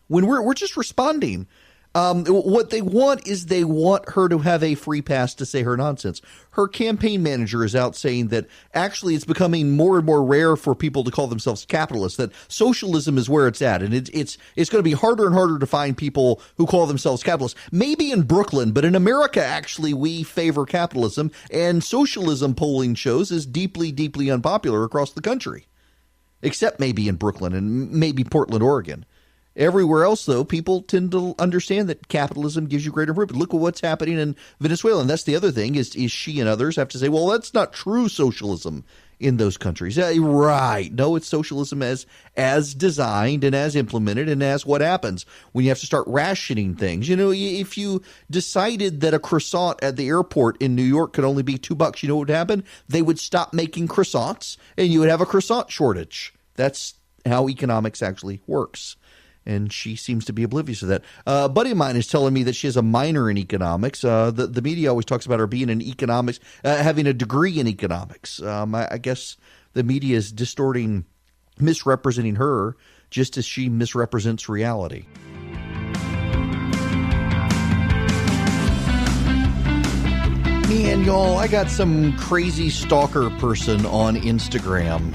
When we're just responding. What they want is they want her to have a free pass to say her nonsense. Her campaign manager is out saying that actually it's becoming more and more rare for people to call themselves capitalists, that socialism is where it's at. And it's going to be harder and harder to find people who call themselves capitalists. Maybe in Brooklyn, but in America, actually, we favor capitalism. And socialism, polling shows, is deeply, deeply unpopular across the country, except maybe in Brooklyn and maybe Portland, Oregon. Everywhere else, though, people tend to understand that capitalism gives you greater improvement. Look at what's happening in Venezuela. And that's the other thing is she and others have to say, well, that's not true socialism in those countries. Right. No, it's socialism as designed and as implemented and as what happens when you have to start rationing things. You know, if you decided that a croissant at the airport in New York could only be $2, you know what would happen? They would stop making croissants and you would have a croissant shortage. That's how economics actually works. And she seems to be oblivious to that. A buddy of mine is telling me that she has a minor in economics. The media always talks about her being in economics, having a degree in economics. I guess the media is misrepresenting her just as she misrepresents reality. Man, y'all, I got some crazy stalker person on Instagram.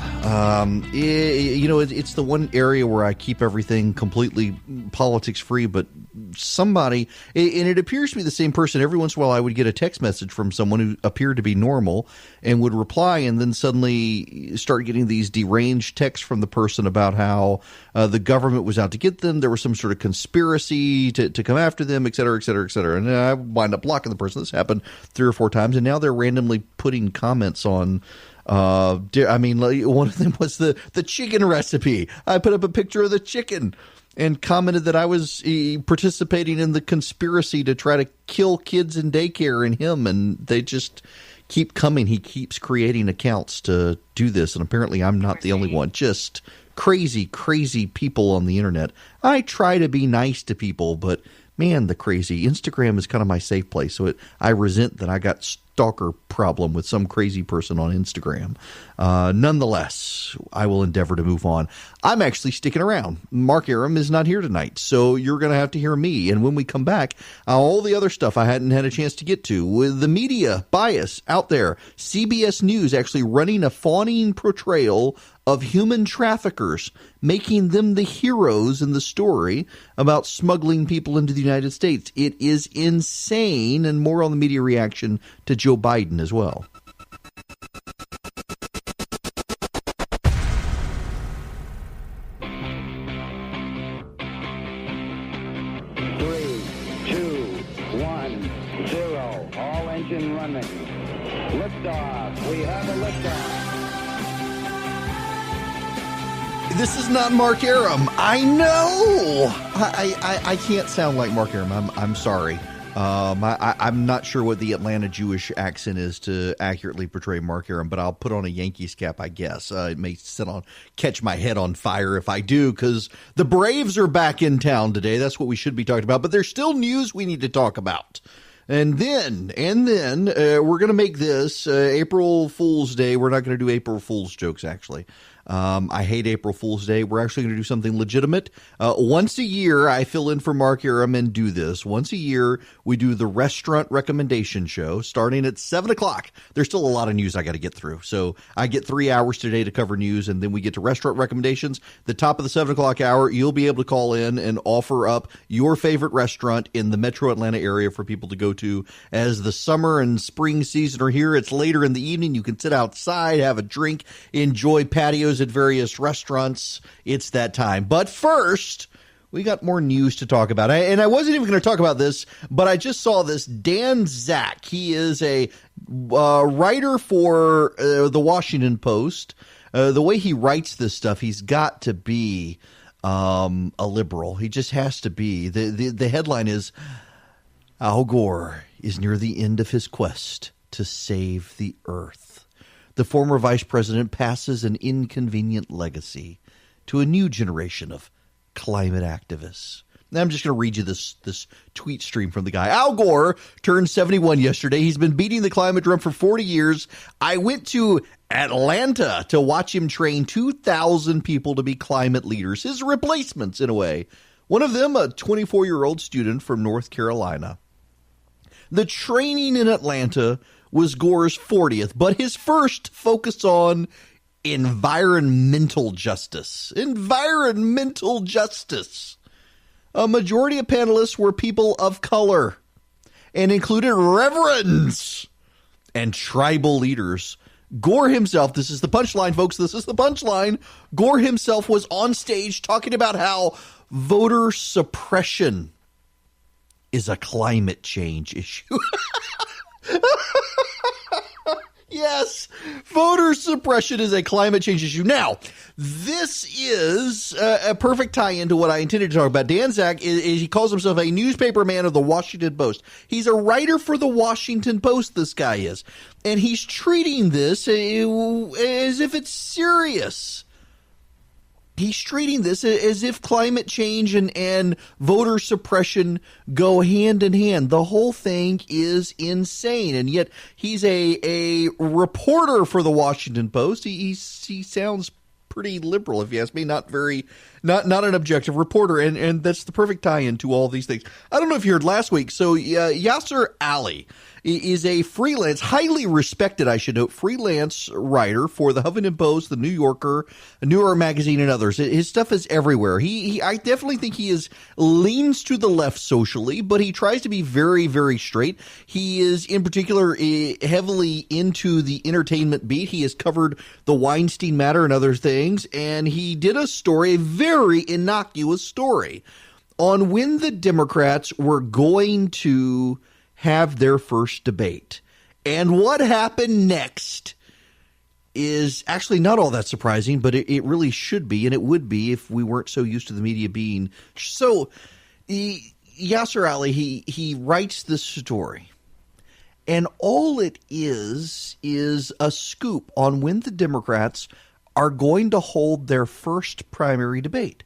It's the one area where I keep everything completely politics free, but somebody, and it appears to be the same person. Every once in a while I would get a text message from someone who appeared to be normal and would reply, and then suddenly start getting these deranged texts from the person about how the government was out to get them. There was some sort of conspiracy to come after them, et cetera, et cetera, et cetera. And I wind up blocking the person. This happened 3 or 4 times, and now they're randomly putting comments on one of them was the chicken recipe. I put up a picture of the chicken and commented that I was participating in the conspiracy to try to kill kids in daycare and him, and they just keep coming. He keeps creating accounts to do this, and apparently I'm not the only one. Just crazy, crazy people on the internet. I try to be nice to people, but man, the crazy. Instagram is kind of my safe place, so I resent that I got stalker problem with some crazy person on Instagram. Nonetheless, I will endeavor to move on. I'm actually sticking around. Mark Arum is not here tonight, so you're going to have to hear me. And when we come back, all the other stuff I hadn't had a chance to get to, with the media bias out there, CBS News actually running a fawning portrayal of human traffickers, making them the heroes in the story about smuggling people into the United States. It is insane, and more on the media reaction to Joe Biden as well. Engine running. Liftoff. We have a liftoff. This is not Mark Arum. I know. I can't sound like Mark Arum. I'm sorry. I'm not sure what the Atlanta Jewish accent is to accurately portray Mark Arum, but I'll put on a Yankees cap, I guess. It may catch my head on fire if I do, because the Braves are back in town today. That's what we should be talking about. But there's still news we need to talk about. And then we're going to make this April Fool's Day. We're not going to do April Fool's jokes, actually. I hate April Fool's Day. We're actually going to do something legitimate. Once a year, I fill in for Mark Arum and do this. Once a year, we do the restaurant recommendation show starting at 7 o'clock. There's still a lot of news I got to get through. So I get 3 hours today to cover news, and then we get to restaurant recommendations. The top of the 7 o'clock hour, you'll be able to call in and offer up your favorite restaurant in the metro Atlanta area for people to go to. As the summer and spring season are here, it's later in the evening. You can sit outside, have a drink, enjoy patios at various restaurants. It's that time. But first, we got more news to talk about. And I wasn't even going to talk about this, but I just saw this. Dan Zak, he is a writer for the Washington Post. The way he writes this stuff, he's got to be a liberal. He just has to be. The headline is, Al Gore is near the end of his quest to save the earth. The former vice president passes an inconvenient legacy to a new generation of climate activists. Now, I'm just going to read you this tweet stream from the guy. Al Gore turned 71 yesterday. He's been beating the climate drum for 40 years. I went to Atlanta to watch him train 2,000 people to be climate leaders, his replacements in a way. One of them, a 24-year-old student from North Carolina. The training in Atlanta was Gore's 40th, but his first focused on environmental justice. Environmental justice. A majority of panelists were people of color and included reverends and tribal leaders. Gore himself, this is the punchline, folks, this is the punchline. Gore himself was on stage talking about how voter suppression is a climate change issue. Yes, voter suppression is a climate change issue. Now, this is a perfect tie-in to what I intended to talk about. Dan Zak, he calls himself a newspaper man of the Washington Post. He's a writer for the Washington Post, this guy is. And he's treating this as if it's serious. He's treating this as if climate change and voter suppression go hand in hand. The whole thing is insane. And yet he's a reporter for the Washington Post. He sounds pretty liberal, if you ask me, not an objective reporter. And that's the perfect tie-in to all these things. I don't know if you heard last week. So Yasser Ali is a freelance, highly respected, I should note, freelance writer for the Huffington Post, the New Yorker, New York Magazine, and others. His stuff is everywhere. I definitely think he leans to the left socially, but he tries to be very, very straight. He is, in particular, heavily into the entertainment beat. He has covered the Weinstein matter and other things, and he did a story, a very innocuous story, on when the Democrats were going to have their first debate. And what happened next is actually not all that surprising, but it really should be, and it would be if we weren't so used to the media being. So Yasser Ali, he writes this story, and all it is a scoop on when the Democrats are going to hold their first primary debate.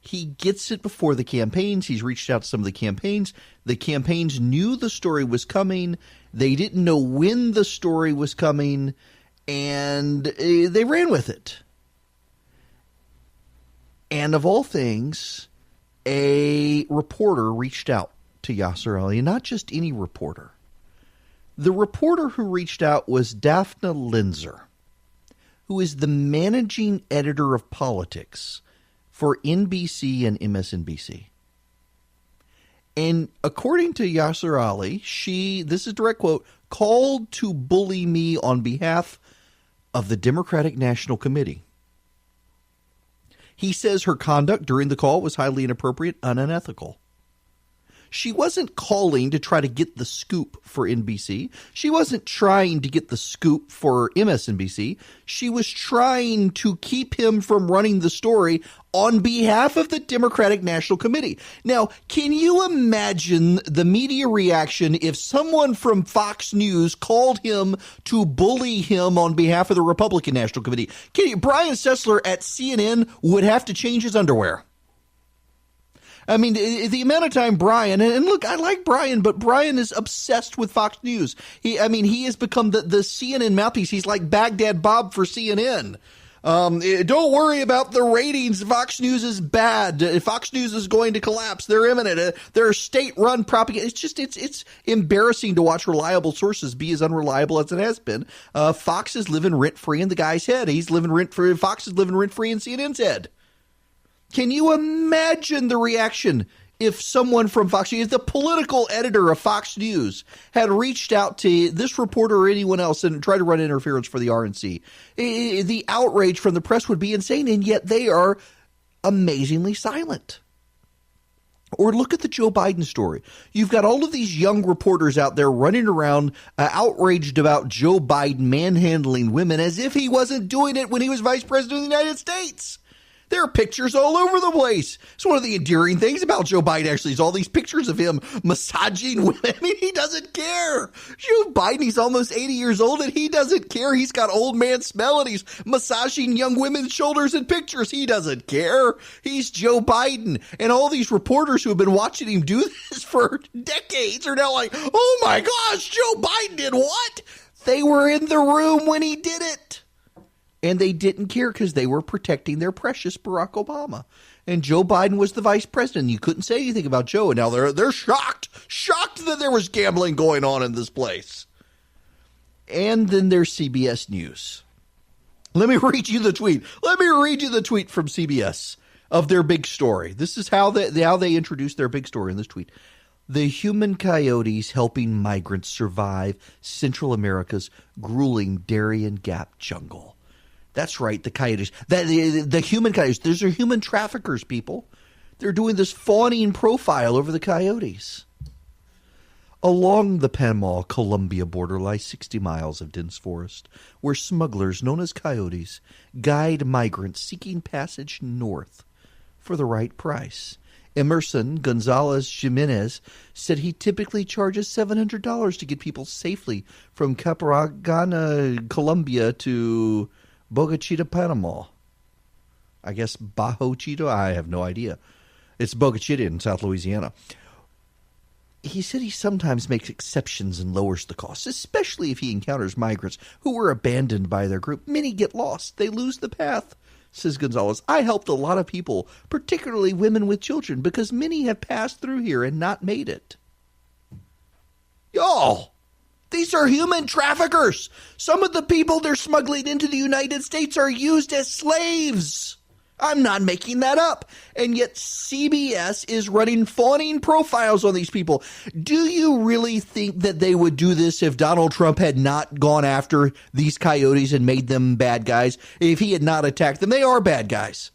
He gets it before the campaigns. He's reached out to some of the campaigns. The campaigns knew the story was coming. They didn't know when the story was coming, and they ran with it. And of all things, a reporter reached out to Yasser Ali, and not just any reporter. The reporter who reached out was Daphne Linzer, who is the managing editor of politics for NBC and MSNBC. And according to Yasser Ali, she, this is a direct quote, called to bully me on behalf of the Democratic National Committee. He says her conduct during the call was highly inappropriate and unethical. She wasn't calling to try to get the scoop for NBC. She wasn't trying to get the scoop for MSNBC. She was trying to keep him from running the story on behalf of the Democratic National Committee. Now, can you imagine the media reaction if someone from Fox News called him to bully him on behalf of the Republican National Committee? Brian Sessler at CNN would have to change his underwear. I mean, the amount of time Brian, and look, I like Brian, but Brian is obsessed with Fox News. He has become the CNN mouthpiece. He's like Baghdad Bob for CNN. Don't worry about the ratings. Fox News is bad. Fox News is going to collapse. They're imminent. They're state-run propaganda. it's embarrassing to watch reliable sources be as unreliable as it has been. Fox is living rent-free in the guy's head. He's living rent-free. Fox is living rent-free in CNN's head. Can you imagine the reaction if someone from Fox News, if the political editor of Fox News had reached out to this reporter or anyone else and tried to run interference for the RNC? The outrage from the press would be insane, and yet they are amazingly silent. Or look at the Joe Biden story. You've got all of these young reporters out there running around outraged about Joe Biden manhandling women as if he wasn't doing it when he was vice president of the United States. There are pictures all over the place. It's one of the endearing things about Joe Biden, actually, is all these pictures of him massaging women. I mean, he doesn't care. Joe Biden, he's almost 80 years old, and he doesn't care. He's got old man smell, and he's massaging young women's shoulders in pictures. He doesn't care. He's Joe Biden. And all these reporters who have been watching him do this for decades are now like, oh my gosh, Joe Biden did what? They were in the room when he did it. And they didn't care because they were protecting their precious Barack Obama. And Joe Biden was the vice president. You couldn't say anything about Joe. And now they're shocked that there was gambling going on in this place. And then there's CBS News. Let me read you the tweet. Let me read you the tweet from CBS of their big story. This is how they introduced their big story in this tweet. The human coyotes helping migrants survive Central America's grueling Darien Gap jungle. That's right, the coyotes. The human coyotes. These are human traffickers, people. They're doing this fawning profile over the coyotes. Along the Panama-Colombia border lies 60 miles of dense forest, where smugglers known as coyotes guide migrants seeking passage north for the right price. Emerson Gonzalez Jimenez said he typically charges $700 to get people safely from Caparagana, Colombia to Bogachita, Panama. I guess Bajo Chito? I have no idea. It's Bogachita in South Louisiana. He said he sometimes makes exceptions and lowers the cost, especially if he encounters migrants who were abandoned by their group. Many get lost. They lose the path, says Gonzalez. I helped a lot of people, particularly women with children, because many have passed through here and not made it. Y'all, these are human traffickers. Some of the people they're smuggling into the United States are used as slaves. I'm not making that up. And yet CBS is running fawning profiles on these people. Do you really think that they would do this if Donald Trump had not gone after these coyotes and made them bad guys? If he had not attacked them, they are bad guys.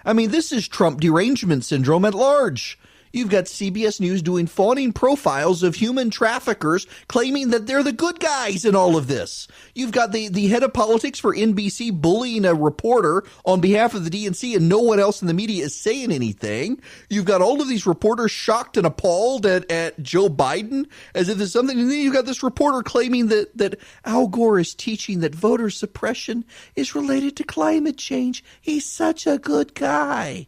I mean, this is Trump derangement syndrome at large. You've got CBS News doing fawning profiles of human traffickers, claiming that they're the good guys in all of this. You've got the head of politics for NBC bullying a reporter on behalf of the DNC, and no one else in the media is saying anything. You've got all of these reporters shocked and appalled at Joe Biden as if there's something. And then you've got this reporter claiming that Al Gore is teaching that voter suppression is related to climate change. He's such a good guy.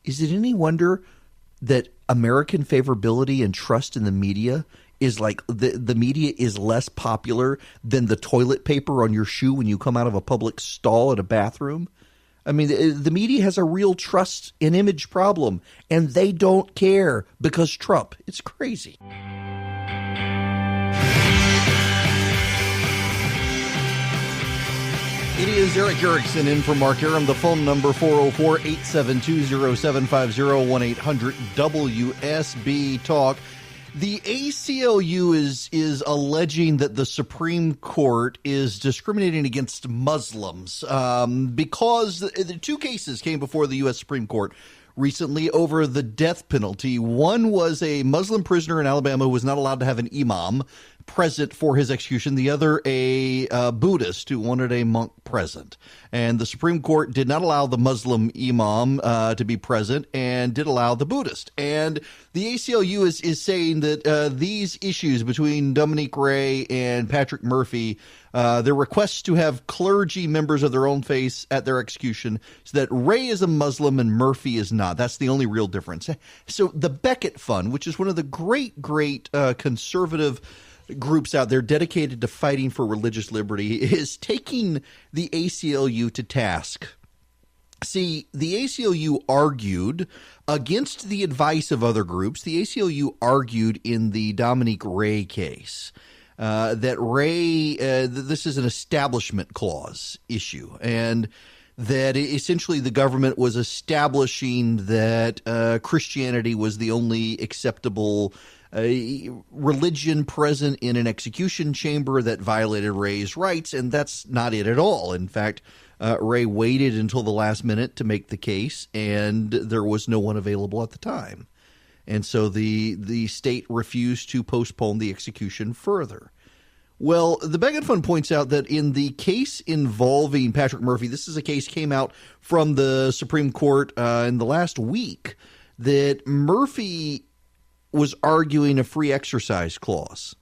Is it any wonder that American favorability and trust in the media is like the media is less popular than the toilet paper on your shoe when you come out of a public stall at a bathroom? I mean, the media has a real trust and image problem, and they don't care because Trump. It's crazy. It is Eric Erickson in for Mark Aram. The phone number 404-872-0750, 1-800-WSB-TALK. The ACLU is alleging that the Supreme Court is discriminating against Muslims because the two cases came before the U.S. Supreme Court recently over the death penalty. One was a Muslim prisoner in Alabama who was not allowed to have an imam present for his execution. The other, a Buddhist who wanted a monk present. And the Supreme Court did not allow the Muslim imam to be present and did allow the Buddhist. And the ACLU is saying that these issues between Dominique Ray and Patrick Murphy, their requests to have clergy members of their own faith at their execution, so that Ray is a Muslim and Murphy is not. That's the only real difference. So the Beckett Fund, which is one of the great conservative groups out there dedicated to fighting for religious liberty, is taking the ACLU to task. See, the ACLU argued against the advice of other groups. The ACLU argued in the Dominique Ray case that Ray, this is an establishment clause issue, and that essentially the government was establishing that Christianity was the only acceptable religion present in an execution chamber that violated Ray's rights, and that's not it at all. In fact, Ray waited until the last minute to make the case, and there was no one available at the time. And so the state refused to postpone the execution further. Well, the Beckett Fund points out that in the case involving Patrick Murphy, this is a case came out from the Supreme Court in the last week, that Murphy was arguing a free exercise clause,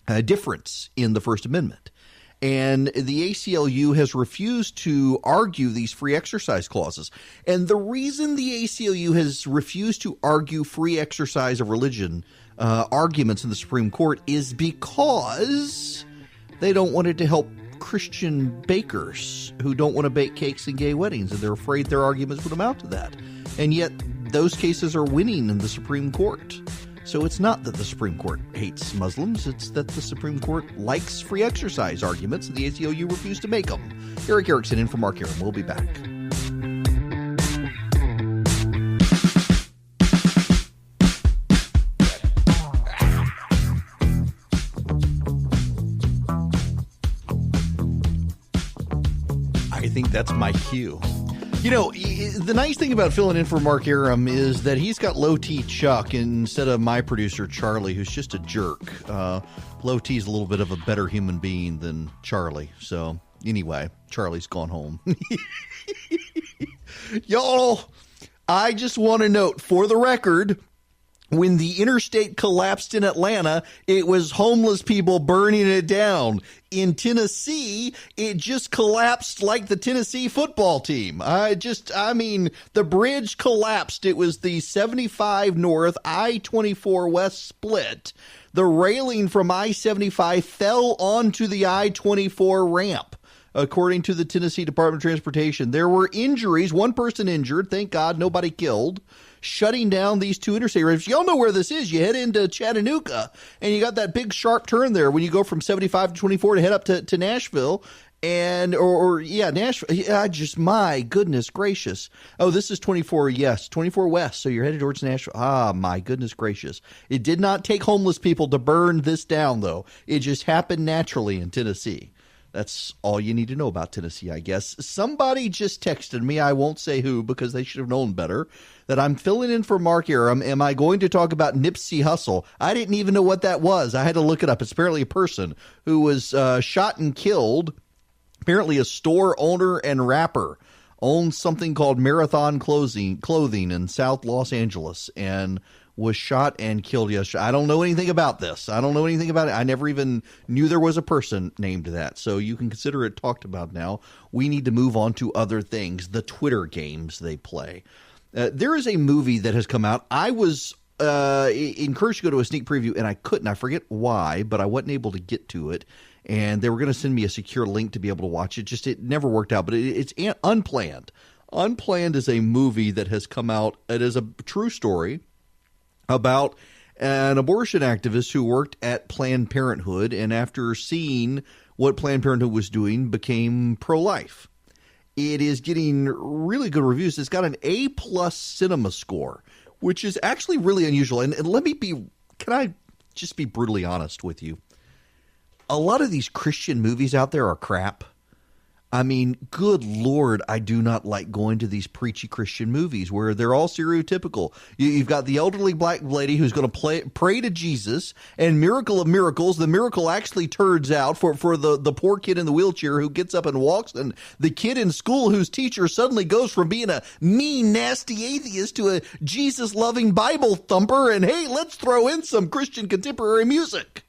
a difference in the First Amendment. And the ACLU has refused to argue these free exercise clauses. And the reason the ACLU has refused to argue free exercise of religion arguments in the Supreme Court is because they don't want it to help Christian bakers who don't want to bake cakes in gay weddings, and they're afraid their arguments would amount to that. And yet those cases are winning in the Supreme Court. So it's not that the Supreme Court hates Muslims, it's that the Supreme Court likes free exercise arguments, and the ACLU refused to make them. Eric Erickson in for Mark Aram. We'll be back. I think that's my cue. You know, the nice thing about filling in for Mark Aram is that he's got Low T Chuck instead of my producer, Charlie, who's just a jerk. Low T's a little bit of a better human being than Charlie. So, anyway, Charlie's gone home. Y'all, I just want to note, for the record, when the interstate collapsed in Atlanta, it was homeless people burning it down. In Tennessee, it just collapsed like the Tennessee football team. The bridge collapsed. It was the 75 North, I-24 West split. The railing from I-75 fell onto the I-24 ramp, according to the Tennessee Department of Transportation. There were injuries, one person injured, thank God, nobody killed, shutting down these two interstate roads. Y'all know where this is. You head into Chattanooga, and you got that big sharp turn there when you go from 75 to 24 to head up to Nashville. Nashville. Yeah, just my goodness gracious. Oh, this is 24, yes, 24 West, so you're headed towards Nashville. Ah, my goodness gracious. It did not take homeless people to burn this down, though. It just happened naturally in Tennessee. That's all you need to know about Tennessee, I guess. Somebody just texted me, I won't say who because they should have known better, that I'm filling in for Mark Aram. Am I going to talk about Nipsey Hussle? I didn't even know what that was. I had to look it up. It's apparently a person who was shot and killed, apparently a store owner and rapper, owns something called Marathon Clothing in South Los Angeles, and was shot and killed yesterday. I don't know anything about this. I don't know anything about it. I never even knew there was a person named that. So you can consider it talked about now. We need to move on to other things, the Twitter games they play. There is a movie that has come out. I was encouraged to go to a sneak preview, and I couldn't. I forget why, but I wasn't able to get to it. And they were going to send me a secure link to be able to watch it. It never worked out, but it's Unplanned. Unplanned is a movie that has come out. It is a true story about an abortion activist who worked at Planned Parenthood, and after seeing what Planned Parenthood was doing, became pro-life. It is getting really good reviews. It's got an A+ cinema score, which is actually really unusual. And can I just be brutally honest with you? A lot of these Christian movies out there are crap. I mean, good Lord, I do not like going to these preachy Christian movies where they're all stereotypical. You've got the elderly black lady who's going to pray to Jesus, and miracle of miracles, the miracle actually turns out for the poor kid in the wheelchair who gets up and walks, and the kid in school whose teacher suddenly goes from being a mean, nasty atheist to a Jesus-loving Bible thumper, and hey, let's throw in some Christian contemporary music.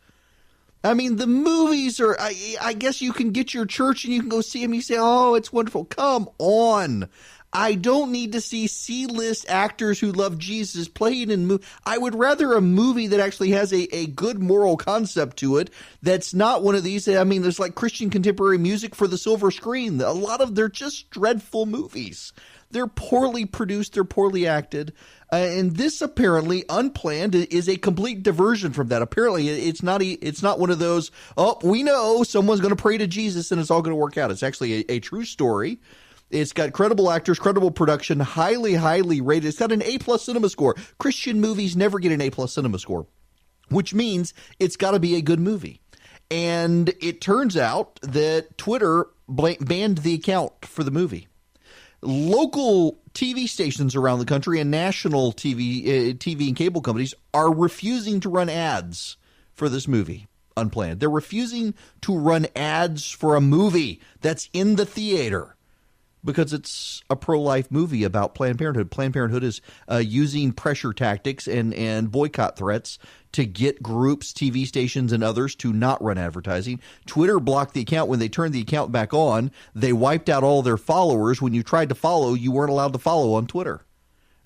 I mean, the movies are, I guess you can get your church and you can go see them. You say, oh, it's wonderful. Come on. I don't need to see C-list actors who love Jesus playing in movies. I would rather a movie that actually has a good moral concept to it that's not one of these. I mean, there's like Christian contemporary music for the silver screen. A lot of they're just dreadful movies. They're poorly produced. They're poorly acted. And this apparently, Unplanned, is a complete diversion from that. Apparently, it's not one of those, oh, we know someone's going to pray to Jesus and it's all going to work out. It's actually a true story. It's got credible actors, credible production, highly, highly rated. It's got an A+ cinema score. Christian movies never get an A+ cinema score, which means it's got to be a good movie. And it turns out that Twitter banned the account for the movie. Local TV stations around the country and national TV and cable companies are refusing to run ads for this movie, Unplanned. They're refusing to run ads for a movie that's in the theater because it's a pro-life movie about Planned Parenthood. Planned Parenthood is using pressure tactics and boycott threats to get groups, TV stations, and others to not run advertising. Twitter blocked the account. When they turned the account back on, they wiped out all their followers. When you tried to follow, you weren't allowed to follow on Twitter.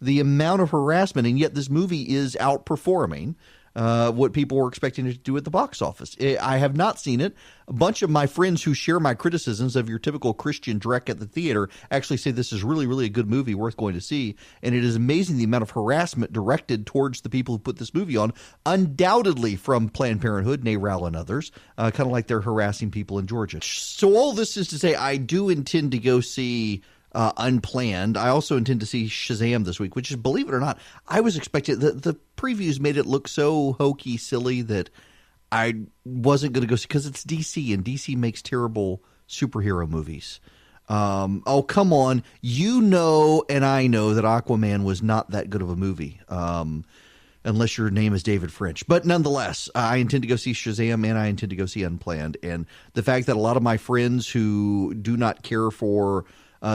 The amount of harassment, and yet this movie is outperforming what people were expecting it to do at the box office. I have not seen it. A bunch of my friends who share my criticisms of your typical Christian dreck at the theater actually say this is really, really a good movie worth going to see. And it is amazing the amount of harassment directed towards the people who put this movie on, undoubtedly from Planned Parenthood, NARAL, and others, kind of like they're harassing people in Georgia. So all this is to say, I do intend to go see Unplanned. I also intend to see Shazam this week, which is, believe it or not, I was expecting. The previews made it look so hokey, silly that I wasn't going to go see, because it's DC, and DC makes terrible superhero movies. Oh, come on. You know and I know that Aquaman was not that good of a movie, unless your name is David French. But nonetheless, I intend to go see Shazam, and I intend to go see Unplanned. And the fact that a lot of my friends who do not care for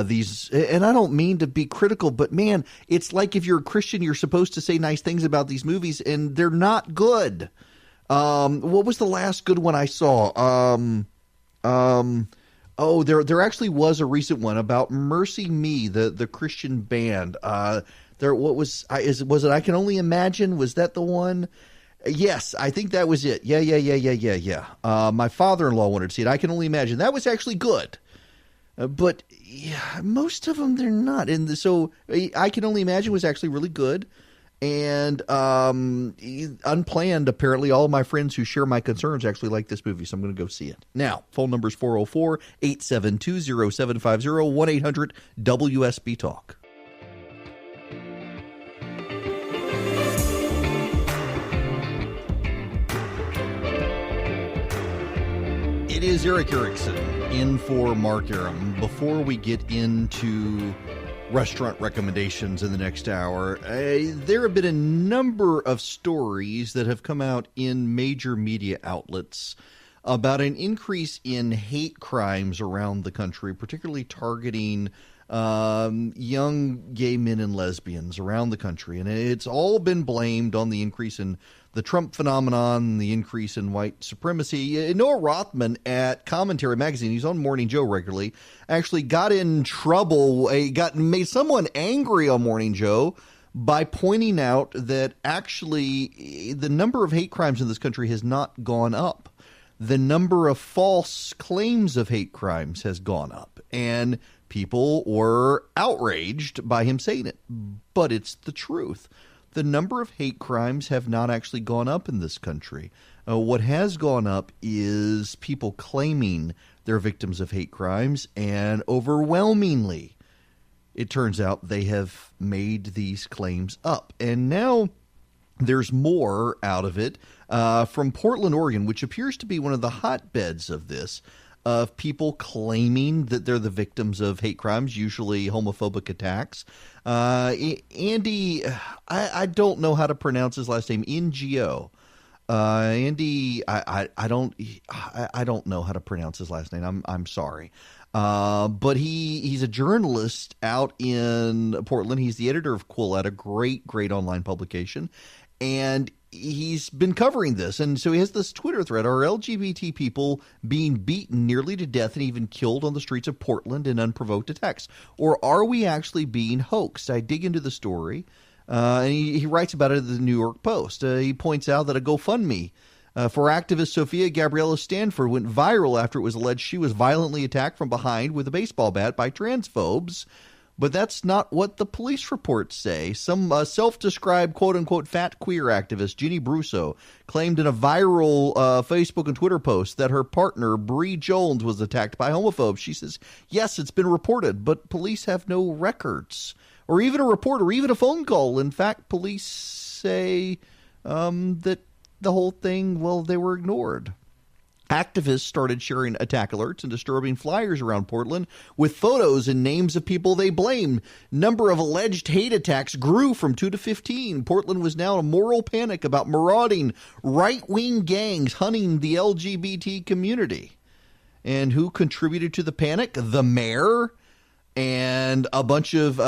these, and I don't mean to be critical, but man, it's like if you're a Christian, you're supposed to say nice things about these movies, and they're not good. What was the last good one I saw? Oh, there actually was a recent one about Mercy Me, the Christian band. Was it I Can Only Imagine? Was that the one? Yes, I think that was it. Yeah. My father-in-law wanted to see it. I Can Only Imagine. That was actually good. But yeah, most of them, they're not. And so I Can Only Imagine was actually really good. And Unplanned, apparently all of my friends who share my concerns actually like this movie, so I'm going to go see it. Now, phone number is 404-872-0750, 1-800-WSB-TALK. It is Eric Erickson in for Mark Aram. Before we get into restaurant recommendations in the next hour, there have been a number of stories that have come out in major media outlets about an increase in hate crimes around the country, particularly targeting young gay men and lesbians around the country. And it's all been blamed on the increase in the Trump phenomenon, the increase in white supremacy. Noah Rothman at Commentary Magazine, he's on Morning Joe regularly, actually got in trouble, made someone angry on Morning Joe by pointing out that actually the number of hate crimes in this country has not gone up. The number of false claims of hate crimes has gone up, and people were outraged by him saying it. But it's the truth. The number of hate crimes have not actually gone up in this country. What has gone up is people claiming they're victims of hate crimes, and overwhelmingly, it turns out they have made these claims up. And now there's more out of it from Portland, Oregon, which appears to be one of the hotbeds of this, of people claiming that they're the victims of hate crimes, usually homophobic attacks. Andy, I don't know how to pronounce his last name, NGO. Andy, I don't know how to pronounce his last name. I'm sorry. But he's a journalist out in Portland. He's the editor of Quillette, a great online publication. And he's been covering this. And so he has this Twitter thread. Are LGBT people being beaten nearly to death and even killed on the streets of Portland in unprovoked attacks? Or are we actually being hoaxed? I dig into the story. And he writes about it at the New York Post. He points out that a GoFundMe for activist Sophia Gabriella Stanford went viral after it was alleged she was violently attacked from behind with a baseball bat by transphobes. But that's not what the police reports say. Some self-described quote-unquote fat queer activist, Ginny Brusso, claimed in a viral Facebook and Twitter post that her partner, Bree Jones, was attacked by homophobes. She says, yes, it's been reported, but police have no records or even a report or even a phone call. In fact, police say that the whole thing, well, they were ignored. Activists started sharing attack alerts and disturbing flyers around Portland with photos and names of people they blamed. Number of alleged hate attacks grew from 2 to 15. Portland was now in a moral panic about marauding right-wing gangs hunting the LGBT community. And who contributed to the panic? The mayor and a bunch of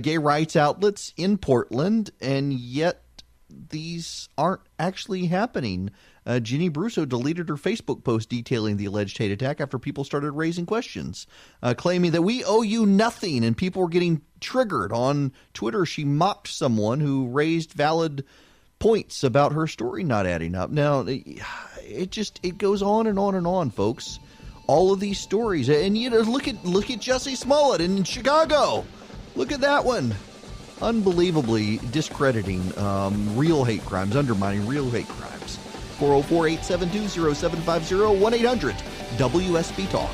gay rights outlets in Portland. And yet these aren't actually happening. Ginny Brusso deleted her Facebook post detailing the alleged hate attack after people started raising questions, claiming that we owe you nothing, and people were getting triggered. On Twitter, she mocked someone who raised valid points about her story not adding up. Now, it goes on and on and on, folks. All of these stories, and look at Jussie Smollett in Chicago. Look at that one. Unbelievably discrediting real hate crimes, undermining real hate crimes. 404-872-0750, 1-800-WSB-TALK.